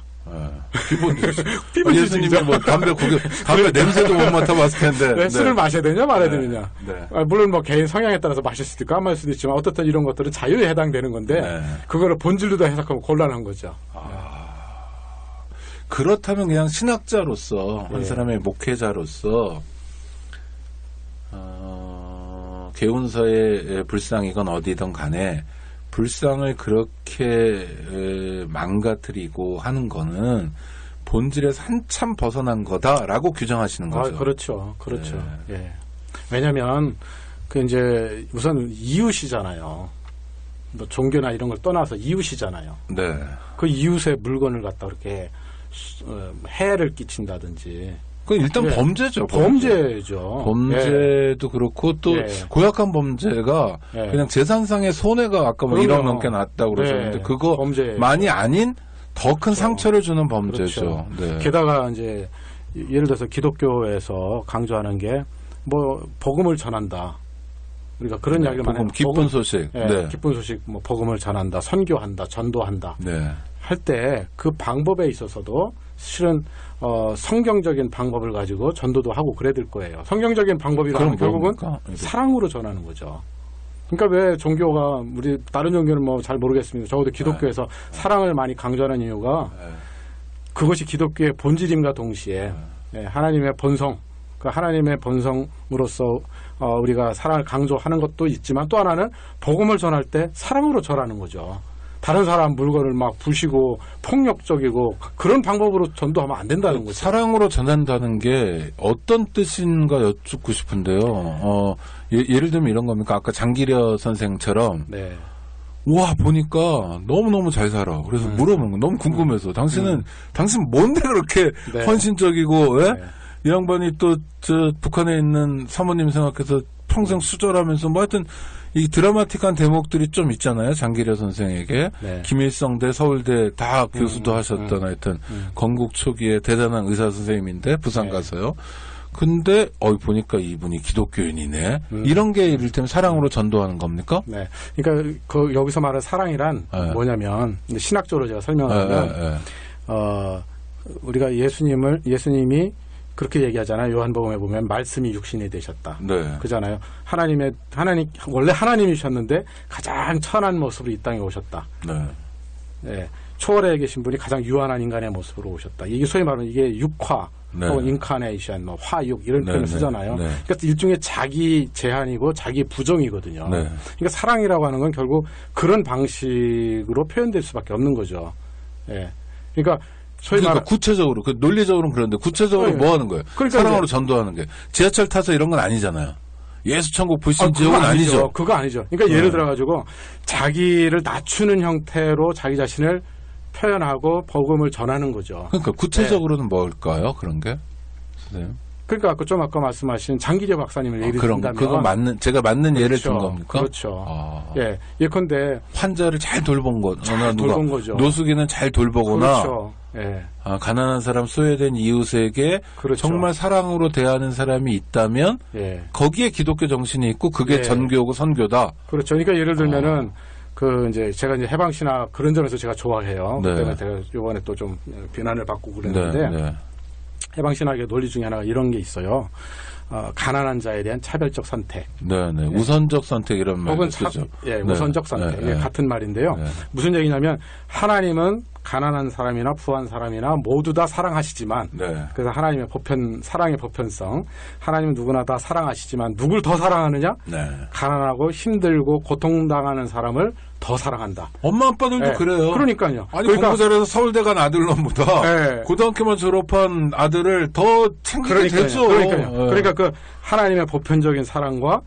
비본질. 예수님이 뭐 담배 냄새도 못 맡아봤을 텐데. 술을 마셔야 되냐 말아야 되느냐. 물론 뭐 개인 성향에 따라서 마실 수도 있고 안 마실 수도 있지만 어떻든 이런 것들은 자유에 해당되는 건데 그거를 본질로 다 해석하면 곤란한 거죠. 그렇다면 그냥 신학자로서 한 사람의 목회자로서 개운서의 불상이건 어디든 간에 불상을 그렇게 망가뜨리고 하는 거는 본질에서 한참 벗어난 거다라고 규정하시는 거죠. 그렇죠. 그렇죠. 예. 왜냐하면 그 이제 우선 이웃이잖아요. 뭐 종교나 이런 걸 떠나서 이웃이잖아요. 네. 그 이웃의 물건을 갖다 그렇게 해를 끼친다든지. 그 일단 범죄죠. 범죄죠. 범죄도 그렇고 또 고약한 범죄가 그냥 재산상의 손해가 아까 뭐 1억 넘게 났다고 그러셨는데 그거만이 아닌 더 큰 상처를 주는 범죄죠. 그렇죠. 게다가 이제 예를 들어서 기독교에서 강조하는 게 뭐 복음을 전한다. 우리가 그런 이야기를 많이 해요. 기쁜 소식. 기쁜 소식, 뭐 복음을 전한다, 선교한다, 전도한다. 할 때 그 방법에 있어서도 실은 성경적인 방법을 가지고 전도도 하고 그래야 될 거예요. 성경적인 방법이라면 결국은 사랑으로 전하는 거죠. 그러니까 왜 종교가 우리 다른 종교는 뭐 잘 모르겠습니다. 적어도 기독교에서 사랑을 많이 강조하는 이유가 그것이 기독교의 본질임과 동시에 하나님의 본성, 그 하나님의 본성으로서 우리가 사랑을 강조하는 것도 있지만 또 하나는 복음을 전할 때 사랑으로 전하는 거죠. 다른 사람 물건을 막 부시고 폭력적이고 그런 방법으로 전도하면 안 된다는 거죠. 사랑으로 전한다는 게 어떤 뜻인가 여쭙고 싶은데요. 예를 들면 이런 겁니까? 아까 장기려 선생처럼 와 보니까 너무너무 잘 살아. 그래서 물어보는 거 너무 궁금해서 당신 뭔데 그렇게 헌신적이고 이 양반이 또 북한에 있는 사모님 생각해서 평생 수절하면서 뭐 하여튼 이 드라마틱한 대목들이 좀 있잖아요. 장기려 선생에게. 김일성대, 서울대 다 교수도 하셨던 하여튼 건국 초기에 대단한 의사 선생님인데 부산 가서요. 근데 보니까 이분이 기독교인이네. 이런 게 이를테면 사랑으로 전도하는 겁니까? 그러니까 여기서 말하는 사랑이란 뭐냐면 신학적으로 제가 설명하면 우리가 예수님이 그렇게 얘기하잖아요. 요한복음에 보면 말씀이 육신이 되셨다. 그잖아요. 원래 하나님이셨는데 가장 천한 모습으로 이 땅에 오셨다. 초월에 계신 분이 가장 유한한 인간의 모습으로 오셨다. 이게 소위 말하는 이게 육화, 혹은 인카네이션, 뭐 화육 이런 표현을 쓰잖아요. 그러니까 일종의 자기 제한이고 자기 부정이거든요. 그러니까 사랑이라고 하는 건 결국 그런 방식으로 표현될 수밖에 없는 거죠. 그러니까 구체적으로, 논리적으로는 그런데 구체적으로 뭐 하는 거예요? 그러니까 사랑으로 전도하는 게. 지하철 타서 이런 건 아니잖아요. 예수천국 불신 지옥은 아니죠. 그거 아니죠. 그러니까 예를 들어가지고 자기를 낮추는 형태로 자기 자신을 표현하고 복음을 전하는 거죠. 그러니까 구체적으로는 뭘까요? 그런 게? 선생님. 그러니까 좀 아까 말씀하신 장기려 박사님을 예를 든다면 그거 제가 맞는 예를 든 겁니까? 그렇죠. 예, 예컨대 환자를 잘 돌본 잘 돌본 거죠. 노숙인은 잘 돌보거나 그렇죠. 예. 가난한 사람, 소외된 이웃에게 그렇죠. 정말 사랑으로 대하는 사람이 있다면 예. 거기에 기독교 정신이 있고 그게 전교고 선교다. 그렇죠. 그러니까 예를 들면은 제가 이제 해방신학 그런 점에서 제가 좋아해요. 네. 그때문에 제가 이번에 또 좀 비난을 받고 그랬는데 네. 해방신학의 논리 중에 하나가 이런 게 있어요. 가난한 자에 대한 차별적 선택. 네. 우선적 선택 이런 말을 쓰죠. 우선적 선택. 이게 같은 말인데요. 무슨 얘기냐면 하나님은 가난한 사람이나 부한 사람이나 모두 다 사랑하시지만 그래서 하나님의 사랑의 보편성 하나님은 누구나 다 사랑하시지만 누굴 더 사랑하느냐? 가난하고 힘들고 고통당하는 사람을 더 사랑한다. 엄마 아빠들도 그래요. 그러니까요. 그러니까 공부 잘해서 서울대 간 아들놈보다 고등학교만 졸업한 아들을 더 챙기게 되죠. 그러니까 그 하나님의 보편적인 사랑과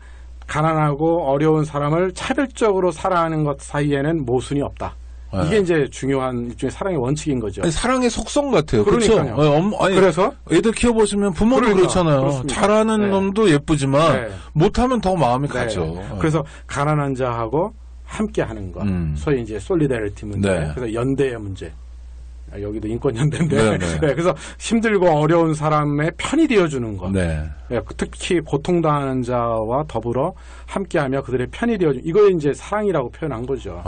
가난하고 어려운 사람을 차별적으로 사랑하는 것 사이에는 모순이 없다. 이게 이제 중요한 일종의 사랑의 원칙인 거죠. 사랑의 속성 같아요. 그러니까요. 그렇죠? 그래서 애들 키워보시면 부모도 그렇잖아요. 그렇습니다. 잘하는 놈도 예쁘지만 못하면 더 마음이 가죠. 그래서 가난한 자하고 함께 하는 것. 소위 이제 솔리다리티 문제. 그래서 연대의 문제. 여기도 인권연대인데. 그래서 힘들고 어려운 사람의 편이 되어주는 것. 특히 고통당하는 자와 더불어 함께하며 그들의 편이 되어주는 이걸 이제 사랑이라고 표현한 거죠.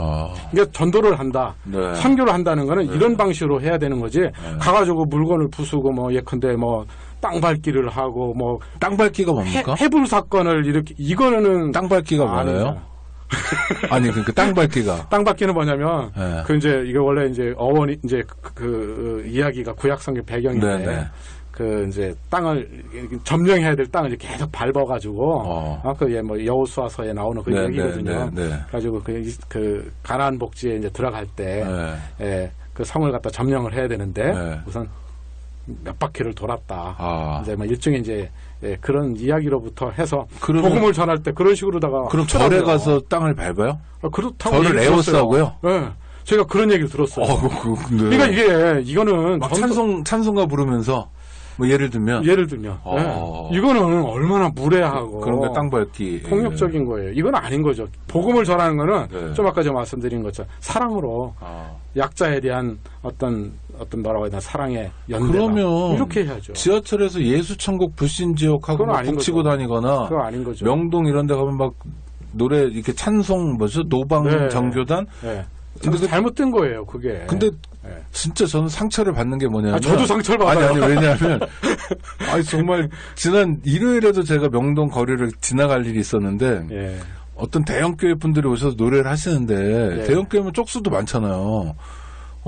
그러니까 전도를 한다. 선교를 한다는 거는 이런 방식으로 해야 되는 거지. 가가지고 물건을 부수고 뭐 예컨대 뭐 땅 밟기를 하고 뭐 땅 밟기가 뭡니까? 해불 사건을 이렇게 이거는 땅 밟기가 뭐예요? 아니, 그러니까 땅 밟기가. 땅 밟기는 뭐냐면, 이게 원래 이제 어원이, 이제 이야기가 구약성경 배경인데, 이제 땅을, 점령해야 될 땅을 계속 밟아가지고, 여호수아서에 나오는 그 얘기거든요. 그래가지고 가나안 복지에 이제 들어갈 때, 그 성을 갖다 점령을 해야 되는데, 우선 몇 바퀴를 돌았다. 이제 일종의 이제, 그런 이야기로부터 해서 복음을 전할 때 그런 식으로다가 그럼 절에 가서 땅을 밟아요? 그렇다고 절을 에워싸고요? 제가 그런 얘기를 들었어요. 그러니까 이거는 막 찬송가 부르면서 뭐 예를 들면 이거는 얼마나 무례하고 그런 땅 밟기 폭력적인 거예요. 이건 아닌 거죠. 복음을 전하는 거는 좀 아까 제가 말씀드린 것처럼 사랑으로 약자에 대한 어떤 뭐라고 해야 되나 사랑의 연대 그러면 이렇게 해야죠. 지하철에서 예수천국 불신 지역하고 북치고 다니거나 그거 아닌 거죠. 명동 이런 데 가면 막 노래 이렇게 찬송 노방 정교단 근데 잘못된 거예요, 그게. 근데 진짜 저는 상처를 받는 게 뭐냐면 저도 상처를 받아요. 아니 왜냐하면 정말 지난 일요일에도 제가 명동 거리를 지나갈 일이 있었는데 어떤 대형교회 분들이 오셔서 노래를 하시는데 대형교회면 쪽수도 많잖아요.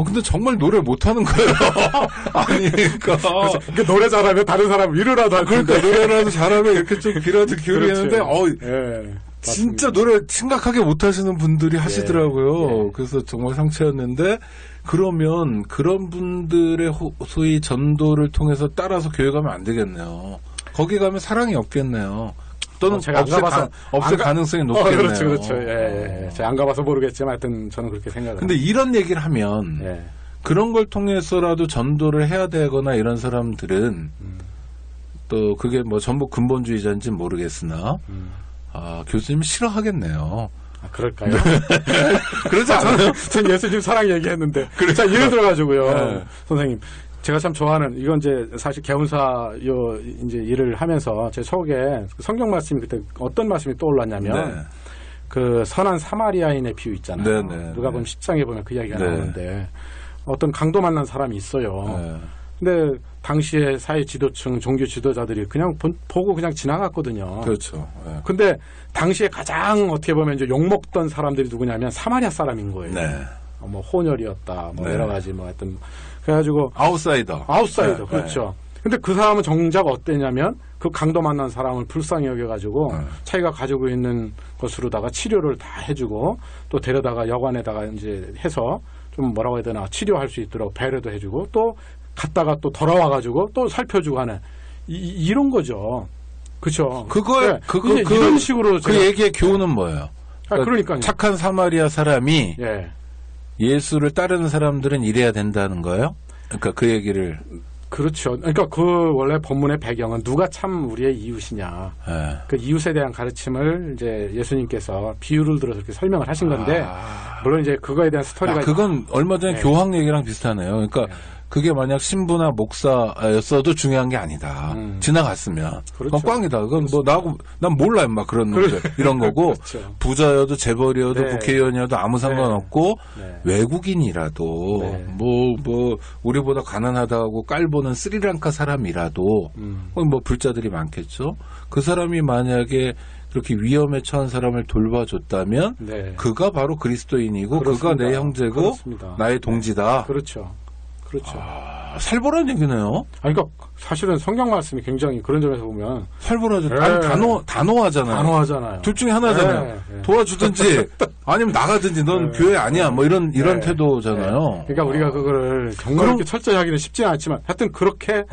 근데 정말 노래를 못하는 거예요. 아니, 그러니까 노래 잘하면 다른 사람 위로라도 할 그러니까 노래라도 잘하면 이렇게 좀 귀라도 기울이는데, 진짜 노래 심각하게 못하시는 분들이 하시더라고요. 그래서 정말 상처였는데, 그러면 그런 분들의 소위 전도를 통해서 따라서 교회 가면 안 되겠네요. 거기 가면 사랑이 없겠네요. 또는 제가 없을 가능성이 높겠네요. 그렇죠. 제가 안 가봐서 모르겠지만 하여튼 저는 그렇게 생각을 근데 이런 얘기를 하면 그런 걸 통해서라도 전도를 해야 되거나 이런 사람들은 또 그게 뭐 전부 근본주의자인지는 모르겠으나 교수님이 싫어하겠네요. 그럴까요? 그렇지 않아요? 전 예수님 사랑 얘기했는데. 자, 예를 들어가지고요. 선생님. 제가 참 좋아하는, 이건 이제 사실 개운사 이제 일을 하면서 제 속에 성경 말씀이 그때 어떤 말씀이 떠올랐냐면 그 선한 사마리아인의 비유 있잖아요. 누가 보면 10장에 보면 그 이야기가 나오는데 어떤 강도 만난 사람이 있어요. 근데 당시에 사회 지도층, 종교 지도자들이 그냥 보고 그냥 지나갔거든요. 그렇죠. 근데 당시에 가장 어떻게 보면 이제 욕먹던 사람들이 누구냐면 사마리아 사람인 거예요. 뭐 혼혈이었다, 뭐 여러 가지 뭐 하여튼 그래가지고 아웃사이더 그렇죠. 근데 그 사람은 정작 어땠냐면 그 강도 만난 사람을 불쌍히 여겨가지고 자기가 가지고 있는 것으로다가 치료를 다 해주고 또 데려다가 여관에다가 이제 해서 좀 뭐라고 해야 되나 치료할 수 있도록 배려도 해주고 또 갔다가 또 돌아와가지고 또 살펴주고 하는 이런 거죠. 그렇죠. 이런 식으로 그 얘기의 교훈은 뭐예요? 그러니까요. 착한 사마리아 사람이 예수를 따르는 사람들은 이래야 된다는 거예요? 그러니까 그 얘기를 그렇죠. 그러니까 그 원래 본문의 배경은 누가 참 우리의 이웃이냐. 네. 그 이웃에 대한 가르침을 이제 예수님께서 비유를 들어서 이렇게 설명을 하신 건데, 물론 이제 그거에 대한 스토리가. 그건 얼마 전에 네. 교황 얘기랑 비슷하네요. 그러니까 네. 그게 만약 신부나 목사였어도 중요한 게 아니다. 지나갔으면. 그렇죠. 그건 꽝이다. 그건 뭐 나하고, 난 몰라, 인마 그런 놈들. 이런 거고, 그렇죠. 부자여도 재벌이어도 네. 국회의원이어도 아무 상관없고, 네. 외국인이라도, 네. 우리보다 가난하다고 깔보는 스리랑카 사람이라도, 뭐 불자들이 많겠죠. 그 사람이 만약에 그렇게 위험에 처한 사람을 돌봐줬다면, 네. 그가 바로 그리스도인이고, 그렇습니다. 그가 내 형제고, 그렇습니다. 나의 동지다. 네. 그렇죠. 그렇죠. 살벌한 얘기네요. 그러니까 사실은 성경 말씀이 굉장히 그런 점에서 보면 살벌하죠. 네. 아니, 단호하잖아요. 단호하잖아요. 둘 중에 하나잖아요. 네. 네. 도와주든지 아니면 나가든지 넌 네. 교회 아니야. 뭐 이런 태도잖아요. 네. 그러니까 우리가 그거를 정말 이렇게 철저히 하기는 쉽지는 않지만 하여튼 그렇게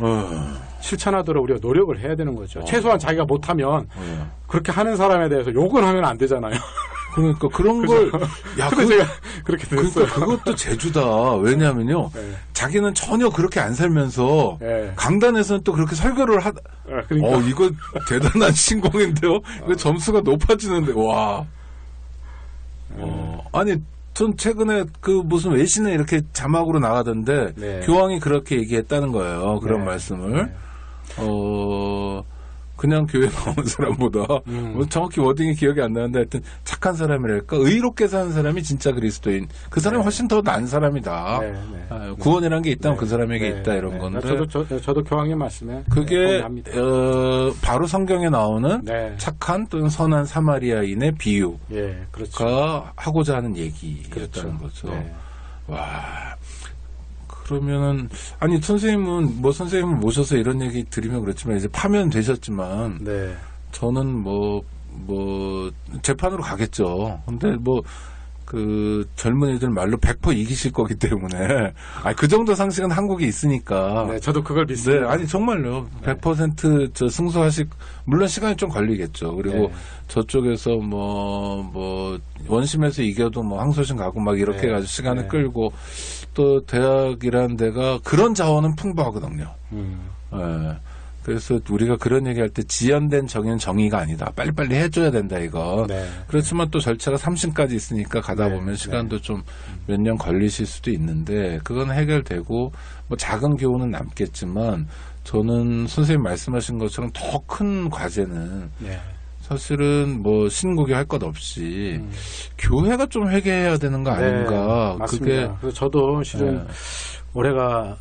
실천하도록 우리가 노력을 해야 되는 거죠. 최소한 자기가 못하면 그렇게 하는 사람에 대해서 욕을 하면 안 되잖아요. 그러니까 그런 걸, 야, 제가 그렇게 됐어요. 그러니까 그것도 재주다. 왜냐면요. 네. 자기는 전혀 그렇게 안 살면서 네. 강단에서는 또 그렇게 설교를 그러니까. 이거 대단한 신공인데요. 이거 점수가 높아지는데, 와. 아니, 전 최근에 그 무슨 외신에 이렇게 자막으로 나가던데, 네. 교황이 그렇게 얘기했다는 거예요. 그런 네. 말씀을. 네. 그냥 교회 나온 사람보다 뭐 정확히 워딩이 기억이 안 나는데 하여튼 착한 사람이랄까 의롭게 사는 사람이 진짜 그리스도인 그 사람이 네. 훨씬 더 나은 사람이다. 네, 네. 구원이라는 게 있다면 그 사람에게 있다 이런 건데 저도 교황님 말씀에 그게 바로 성경에 나오는 착한 또는 선한 사마리아인의 비유가 그렇죠. 하고자 하는 얘기였다는 거죠. 네. 와. 그러면은 아니 선생님은 모셔서 이런 얘기 드리면 그렇지만 이제 파면되셨지만 네. 저는 뭐 재판으로 가겠죠. 근데 그 젊은이들 말로 100% 이기실 거기 때문에 그 정도 상식은 한국에 있으니까. 네, 저도 그걸 믿습니다. 네, 아니 정말요. 100% 저 승소하실 물론 시간이 좀 걸리겠죠. 그리고 네. 저쪽에서 원심에서 이겨도 항소심 가고 막 이렇게 해가지고 시간을 끌고 또 대학이라는 데가 그런 자원은 풍부하거든요. 네. 그래서 우리가 그런 얘기할 때 지연된 정의가 아니다. 빨리빨리 해줘야 된다 이거. 네. 그렇지만 또 절차가 3심까지 있으니까 가다 보면 시간도 좀 몇 년 걸리실 수도 있는데 그건 해결되고 작은 교훈은 남겠지만 저는 선생님 말씀하신 것처럼 더 큰 과제는 사실은 신고기 할 것 없이 교회가 좀 회개해야 되는 거 아닌가. 맞습니다. 그래서 저도 실은 올해가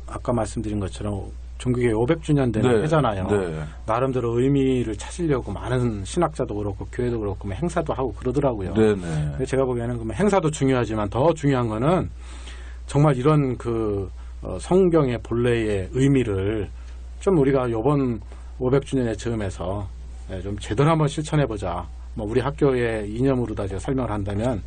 아까 말씀드린 것처럼 종교개혁 500주년 되는 해잖아요. 네. 나름대로 의미를 찾으려고 많은 신학자도 그렇고 교회도 그렇고 행사도 하고 그러더라고요. 네. 제가 보기에는 행사도 중요하지만 더 중요한 거는 정말 이런 성경의 본래의 의미를 좀 우리가 이번 500주년의 즈음에서 좀 제대로 한번 실천해보자. 우리 학교의 이념으로 다 제가 설명을 한다면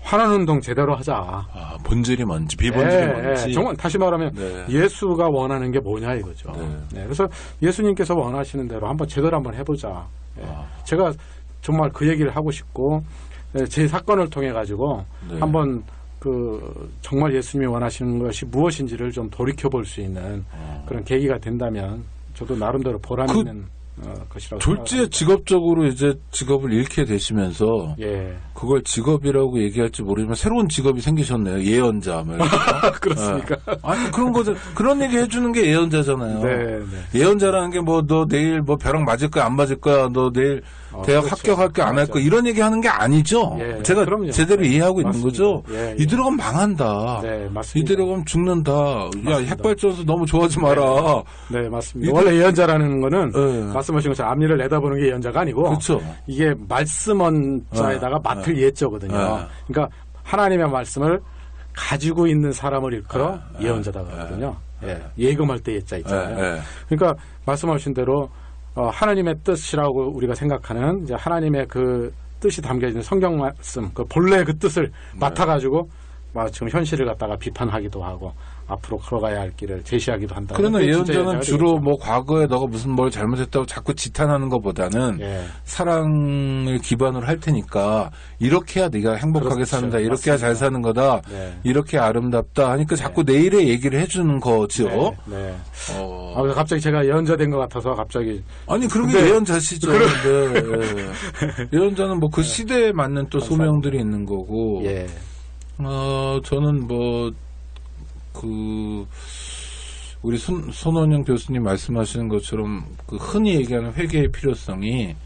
환원운동 제대로 하자. 본질이 뭔지 비본질이 뭔지. 정말 다시 말하면 예수가 원하는 게 뭐냐 이거죠. 그래서 예수님께서 원하시는 대로 한번 제대로 한번 해보자. 제가 정말 그 얘기를 하고 싶고 제 사건을 통해 가지고 한번 정말 예수님이 원하시는 것이 무엇인지를 좀 돌이켜볼 수 있는 그런 계기가 된다면 저도 나름대로 보람 있는 것이라고 졸지에 직업적으로 이제 직업을 잃게 되시면서 그걸 직업이라고 얘기할지 모르지만 새로운 직업이 생기셨네요. 예언자. 그렇습니까? 아니 그런 거죠. 그런 얘기 해주는 게 예언자잖아요. 예언자라는 게 너 내일 벼락 맞을 거야 안 맞을 거야 너 내일 대학 합격할 거 안 할 거 이런 얘기 하는 게 아니죠. 제가 그럼요. 제대로 이해하고 있는 거죠. 이대로 가면 망한다. 이대로 가면 죽는다. 야 핵발전소 너무 좋아하지 마라. 네 맞습니다. 원래 예언자라는 거는 말씀하신 것처럼 앞니를 내다보는 게 예언자가 아니고 그렇죠. 이게 말씀원자에다가 맡을 예자거든요. 그러니까 하나님의 말씀을 가지고 있는 사람을 일컬어 예언자다 그러거든요. 예금할 때 예자 있잖아요. 그러니까 말씀하신 대로 하나님의 뜻이라고 우리가 생각하는 이제 하나님의 그 뜻이 담겨있는 성경 말씀, 본래 그 뜻을 맡아가지고 지금 현실을 갖다가 비판하기도 하고 앞으로 걸어가야 할 길을 제시하기도 한다. 그러나 예언자는 주로 뭐 과거에 너가 무슨 뭘 잘못했다고 자꾸 지탄하는 것보다는 예. 사랑을 기반으로 할 테니까 이렇게 해야 네가 행복하게 그렇죠. 산다. 이렇게 맞습니다. 해야 잘 사는 거다. 네. 이렇게 아름답다 하니까 자꾸 네. 내일의 얘기를 해주는 거죠. 네. 네. 갑자기 제가 예언자 된 것 같아서 갑자기 아니 그런 게 예언자시죠. 네. 예언자는 뭐 그 시대에 맞는 또 소명들이 있는 거고. 예. 저는 뭐 우리 손원영 교수님 말씀하시는 것처럼 그 흔히 얘기하는 회개의 필요성이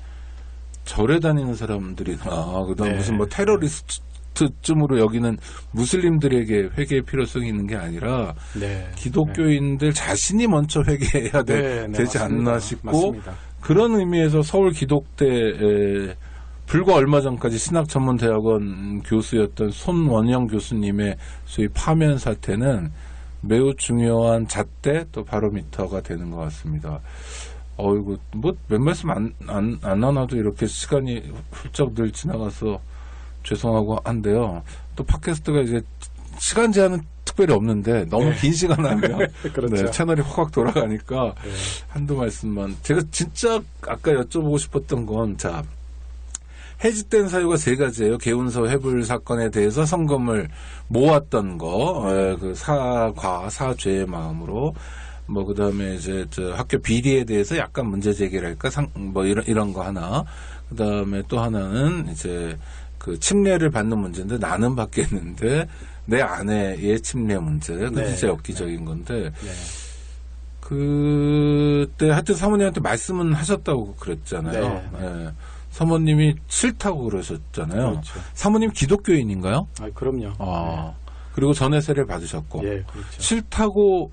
절에 다니는 사람들이나 그다음 네. 무슨 뭐 테러리스트쯤으로 여기는 무슬림들에게 회개의 필요성이 있는 게 아니라 네. 기독교인들 네. 자신이 먼저 회개해야 되지 맞습니다. 않나 싶고 맞습니다. 그런 의미에서 서울 기독대 불과 얼마 전까지 신학전문대학원 교수였던 손원영 교수님의 소위 파면 사태는 매우 중요한 잣대 또 바로미터가 되는 것 같습니다. 이거 뭐 몇 말씀 안 나눠도 이렇게 시간이 훌쩍 늘 지나가서 죄송하고 한데요. 또 팟캐스트가 이제 시간 제한은 특별히 없는데 너무 네. 긴 시간 하면 그렇죠. 네, 채널이 확 돌아가니까 네. 한두 말씀만. 제가 진짜 아까 여쭤보고 싶었던 건 해직된 사유가 세 가지예요. 개운서 회불 사건에 대해서 성금을 모았던 거, 그 사죄의 마음으로, 뭐 그다음에 이제 학교 비리에 대해서 약간 문제 제기랄까, 뭐 이런 거 하나. 그다음에 또 하나는 이제 그 침례를 받는 문제인데 나는 받겠는데 내 아내의 침례 문제. 그게 네. 진짜 엽기적인 건데. 네. 그때 하여튼 사모님한테 말씀은 하셨다고 그랬잖아요. 네. 네. 사모님이 싫다고 그러셨잖아요. 그렇죠. 사모님 기독교인인가요? 그럼요. 네. 그리고 전에 세례를 받으셨고. 예, 그렇죠. 싫다고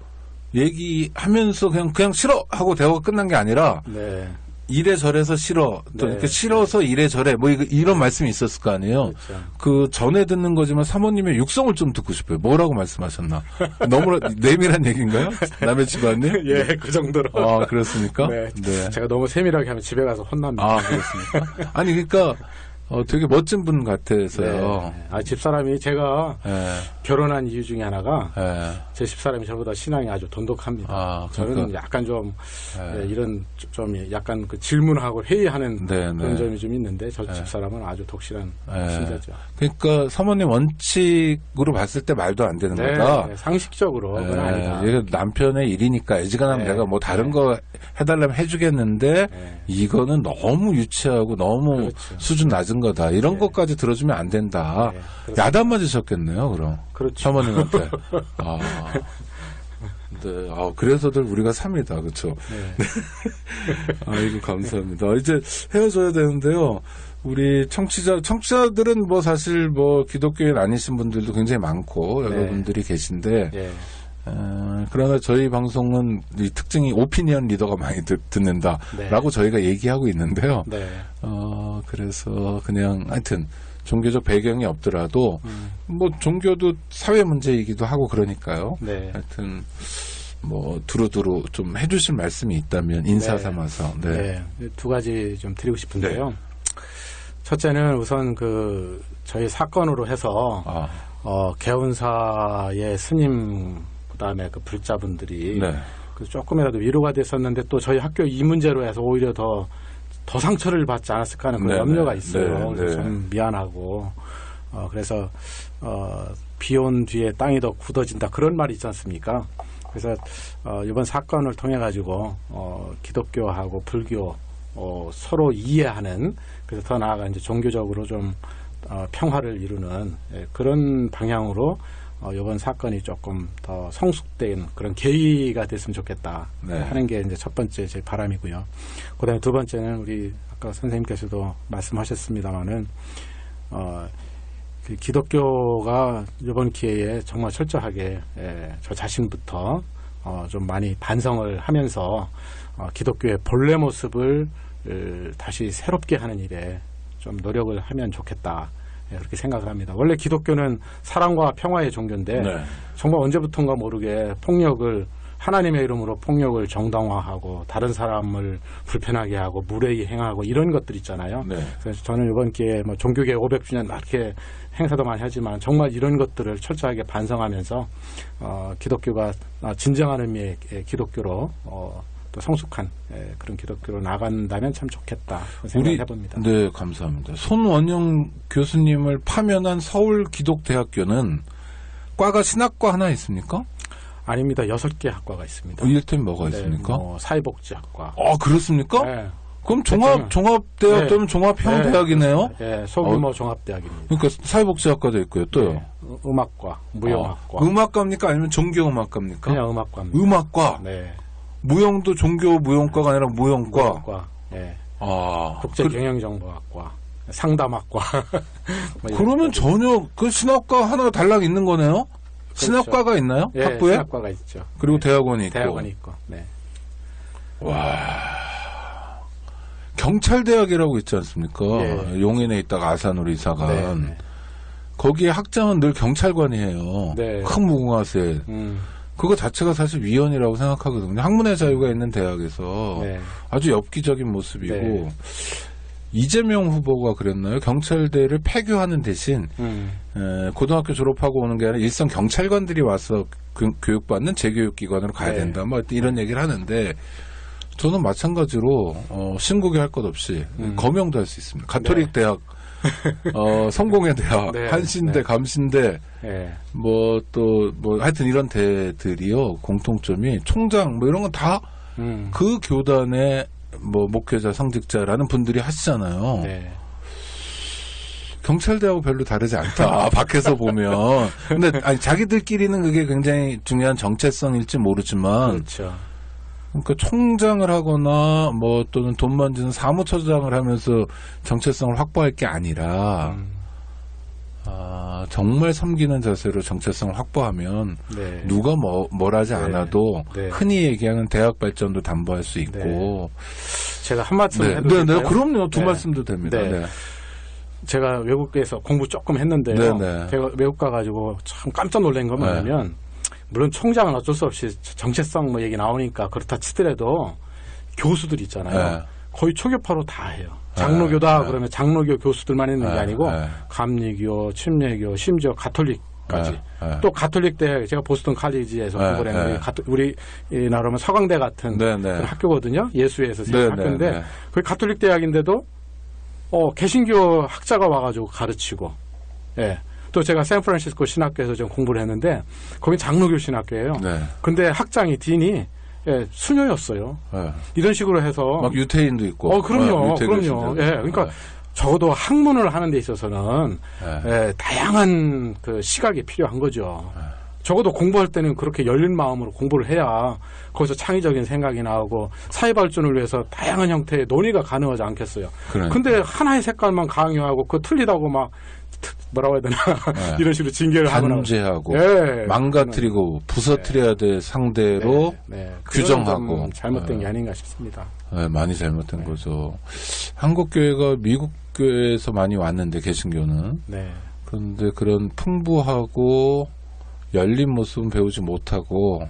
얘기하면서 그냥 싫어 하고 대화가 끝난 게 아니라 네. 이래저래서 싫어. 또 네. 이렇게 싫어서 이래저래 뭐 이런 말씀이 있었을 거 아니에요. 그렇죠. 그 전에 듣는 거지만 사모님의 육성을 좀 듣고 싶어요. 뭐라고 말씀하셨나? 너무 내밀한 얘기인가요? 남의 집안님? 예, 그 정도로. 그렇습니까? 네. 네. 제가 너무 세밀하게 하면 집에 가서 혼납니다. 그렇습니까? 아니 그러니까 되게 멋진 분 같아서요. 네. 집사람이 제가 결혼한 이유 중에 하나가 제 집사람이 저보다 신앙이 아주 돈독합니다. 저는 약간 좀 이런 좀 약간 그 질문하고 회의하는 그런 점이 좀 있는데 저 집사람은 아주 독실한 신자죠. 그러니까 사모님 원칙으로 봤을 때 말도 안 되는 거다. 상식적으로 그건 아니다. 이게 남편의 일이니까 애지간하면 내가 뭐 다른 거 해달라면 해주겠는데 이거는 너무 유치하고 너무 그렇죠. 수준 낮은 거다. 이런 것까지 들어주면 안 된다. 야단 맞으셨겠네요, 그럼. 그렇죠. 사모님한테. 네. 그래서들 우리가 삽니다. 그렇죠. 네. 아이고 감사합니다. 이제 헤어져야 되는데요. 우리 청취자들은 뭐 사실 뭐 기독교인 아니신 분들도 굉장히 많고 여러분들이 계신데 그러나 저희 방송은 이 특징이 오피니언 리더가 많이 듣는다라고 저희가 얘기하고 있는데요. 그래서 그냥 하여튼 종교적 배경이 없더라도 뭐 종교도 사회 문제이기도 하고 그러니까요. 하여튼 뭐 두루두루 좀 해주실 말씀이 있다면 인사 삼아서. 두 가지 좀 드리고 싶은데요. 첫째는 우선 저희 사건으로 해서 개운사의 스님 그다음에 그 불자분들이 조금이라도 위로가 됐었는데 또 저희 학교 이 문제로 해서 오히려 더 상처를 받지 않았을까 하는 그런 염려가 있어요. 그래서 좀 미안하고 그래서 비 온 뒤에 땅이 더 굳어진다 그런 말이 있지 않습니까? 그래서 이번 사건을 통해 가지고 기독교하고 불교 서로 이해하는 그래서 더 나아가 이제 종교적으로 좀 평화를 이루는 그런 방향으로 이번 사건이 조금 더 성숙된 그런 계기가 됐으면 좋겠다 하는 게 이제 첫 번째 제 바람이고요. 그다음에 두 번째는 우리 아까 선생님께서도 말씀하셨습니다마는 그 기독교가 이번 기회에 정말 철저하게 저 자신부터 좀 많이 반성을 하면서 기독교의 본래 모습을 다시 새롭게 하는 일에 좀 노력을 하면 좋겠다. 그렇게 생각을 합니다. 원래 기독교는 사랑과 평화의 종교인데 정말 언제부턴가 모르게 폭력을 하나님의 이름으로 폭력을 정당화하고 다른 사람을 불편하게 하고 무례히 행하고 이런 것들 있잖아요. 네. 그래서 저는 이번 기회에 뭐 종교개혁 500주년 이렇게 행사도 많이 하지만 정말 이런 것들을 철저하게 반성하면서 기독교가 진정한 의미의 기독교로 또 성숙한 그런 기독교로 나간다면 참 좋겠다 생각해봅니다. 네, 감사합니다. 손원영 교수님을 파면한 서울기독대학교는 과가 신학과 하나 있습니까? 아닙니다. 6개 학과가 있습니다. 이를테면 뭐가 있습니까? 사회복지학과. 그렇습니까? 네. 그럼 종합대학 또는 종합형대학이네요? 네, 소규모 종합대학입니다. 그러니까 사회복지학과도 있고요. 또요? 네, 음악과, 무용학과. 음악과입니까? 아니면 종교음악과입니까? 그냥 음악과입니다. 음악과? 네. 무용도 종교 무용과가 아니라 무용과? 무용과. 네. 국제경영정보학과. 상담학과. 뭐 그러면 전혀 신학과 하나 달랑 있는 거네요? 그렇죠. 신학과가 있나요? 예, 학부에? 신학과가 있죠. 그리고 네. 대학원이 있고. 대학원이 있고. 네. 와. 경찰대학이라고 있지 않습니까? 예. 용인에 있다가 아산으로 이사간. 네, 네. 거기에 학장은 늘 경찰관이에요. 네. 큰 무궁화색. 그거 자체가 사실 위헌이라고 생각하거든요. 학문의 자유가 있는 대학에서 네. 아주 엽기적인 모습이고 네. 이재명 후보가 그랬나요? 경찰대를 폐교하는 대신 고등학교 졸업하고 오는 게 아니라 일선 경찰관들이 와서 교육받는 재교육기관으로 가야 된다. 뭐 이런 얘기를 하는데 저는 마찬가지로 신국이 할 것 없이 거명도 할 수 있습니다. 가톨릭 대학, 성공회 대학, 네. 한신대, 네. 감신대, 네. 하여튼 이런 대들이요 공통점이 총장 뭐 이런 건 다 그 교단의 목회자, 성직자라는 분들이 하시잖아요. 네. 경찰대하고 별로 다르지 않다. 밖에서 보면. 근데 자기들끼리는 그게 굉장히 중요한 정체성일지 모르지만. 그렇죠. 그러니까 총장을 하거나 또는 돈 만지는 사무처장을 하면서 정체성을 확보할 게 아니라 정말 섬기는 자세로 정체성을 확보하면 네. 누가 뭘 하지 않아도 네. 흔히 얘기하는 대학 발전도 담보할 수 있고. 네. 제가 한 말씀 해도 네, 될까요? 그럼요. 두 네. 말씀도 됩니다. 네. 네. 제가 외국에서 공부 조금 했는데요. 네, 네. 제가 외국 가가지고 참 깜짝 놀란 건 뭐냐면 물론 총장은 어쩔 수 없이 정체성 얘기 나오니까 그렇다 치더라도 교수들 있잖아요. 네. 거의 초교파로 다 해요. 장로교다 네. 그러면 장로교 교수들만 있는 게 네. 아니고 네. 감리교, 침례교, 심지어 가톨릭까지. 네. 또 가톨릭 대학 제가 보스턴 칼리지에서 공부를 했는데 우리 나라면 서강대 같은 그런 학교거든요. 예수에서 학교인데 그 가톨릭 대학인데도 개신교 학자가 와가지고 가르치고. 예. 또 제가 샌프란시스코 신학교에서 좀 공부를 했는데 거기 장로교 신학교예요. 네. 근데 학장이 딘이 수녀였어요. 네. 이런 식으로 해서 막 유태인도 있고. 그럼요. 그럼요. 예. 그러니까 적어도 학문을 하는 데 있어서는 다양한 그 시각이 필요한 거죠. 적어도 공부할 때는 그렇게 열린 마음으로 공부를 해야 거기서 창의적인 생각이 나오고 사회 발전을 위해서 다양한 형태의 논의가 가능하지 않겠어요. 근데 하나의 색깔만 강요하고 그거 틀리다고 막 뭐라고 해야 되나 이런 식으로 징계를 하거나 단죄하고 망가뜨리고 부서뜨려야 될 상대로 규정하고 잘못된 게 아닌가 싶습니다. 네, 많이 잘못된 거죠. 한국교회가 미국교회에서 많이 왔는데 개신교는 그런데 그런 풍부하고 열린 모습은 배우지 못하고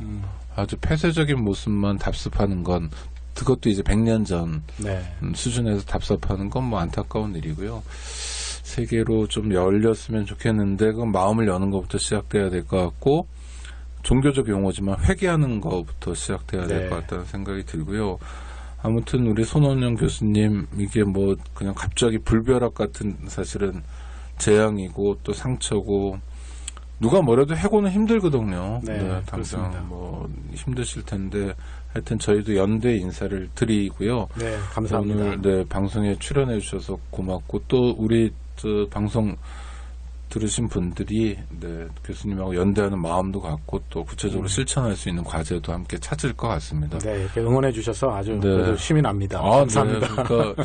아주 폐쇄적인 모습만 답습하는 건 그것도 이제 100년 전 수준에서 답습하는 건 안타까운 일이고요. 세계로 좀 열렸으면 좋겠는데 그건 마음을 여는 것부터 시작돼야 될 것 같고 종교적 용어지만 회개하는 것부터 시작돼야 될 것 같다는 생각이 들고요. 아무튼 우리 손원영 교수님 이게 그냥 갑자기 불벼락 같은 사실은 재앙이고 또 상처고 누가 뭐래도 해고는 힘들거든요. 당장 힘드실 텐데 하여튼 저희도 연대 인사를 드리고요. 네, 감사합니다. 오늘 방송에 출연해 주셔서 고맙고 또 우리 방송 들으신 분들이 교수님하고 연대하는 마음도 갖고 또 구체적으로 실천할 수 있는 과제도 함께 찾을 것 같습니다. 네, 이렇게 응원해 주셔서 아주 힘이 납니다. 감사합니다. 그러니까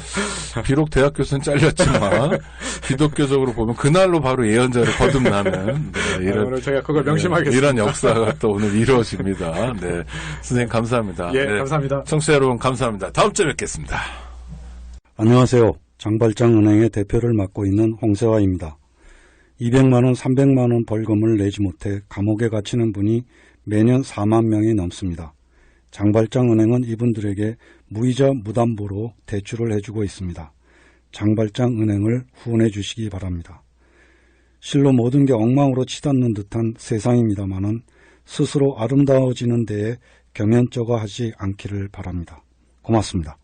비록 대학 교수는 잘렸지만 기독교적으로 보면 그날로 바로 예언자를 거듭나는 이런 오늘 제가 그걸 명심하겠습니다. 이런 역사가 또 오늘 이루어집니다. 네, 선생님 감사합니다. 감사합니다. 청취자 여러분 감사합니다. 다음 주에 뵙겠습니다. 안녕하세요. 장발장은행의 대표를 맡고 있는 홍세화입니다. 200만 원, 300만 원 벌금을 내지 못해 감옥에 갇히는 분이 매년 4만 명이 넘습니다. 장발장은행은 이분들에게 무이자 무담보로 대출을 해주고 있습니다. 장발장은행을 후원해 주시기 바랍니다. 실로 모든 게 엉망으로 치닫는 듯한 세상입니다마는 스스로 아름다워지는 데에 경연쩍어 하지 않기를 바랍니다. 고맙습니다.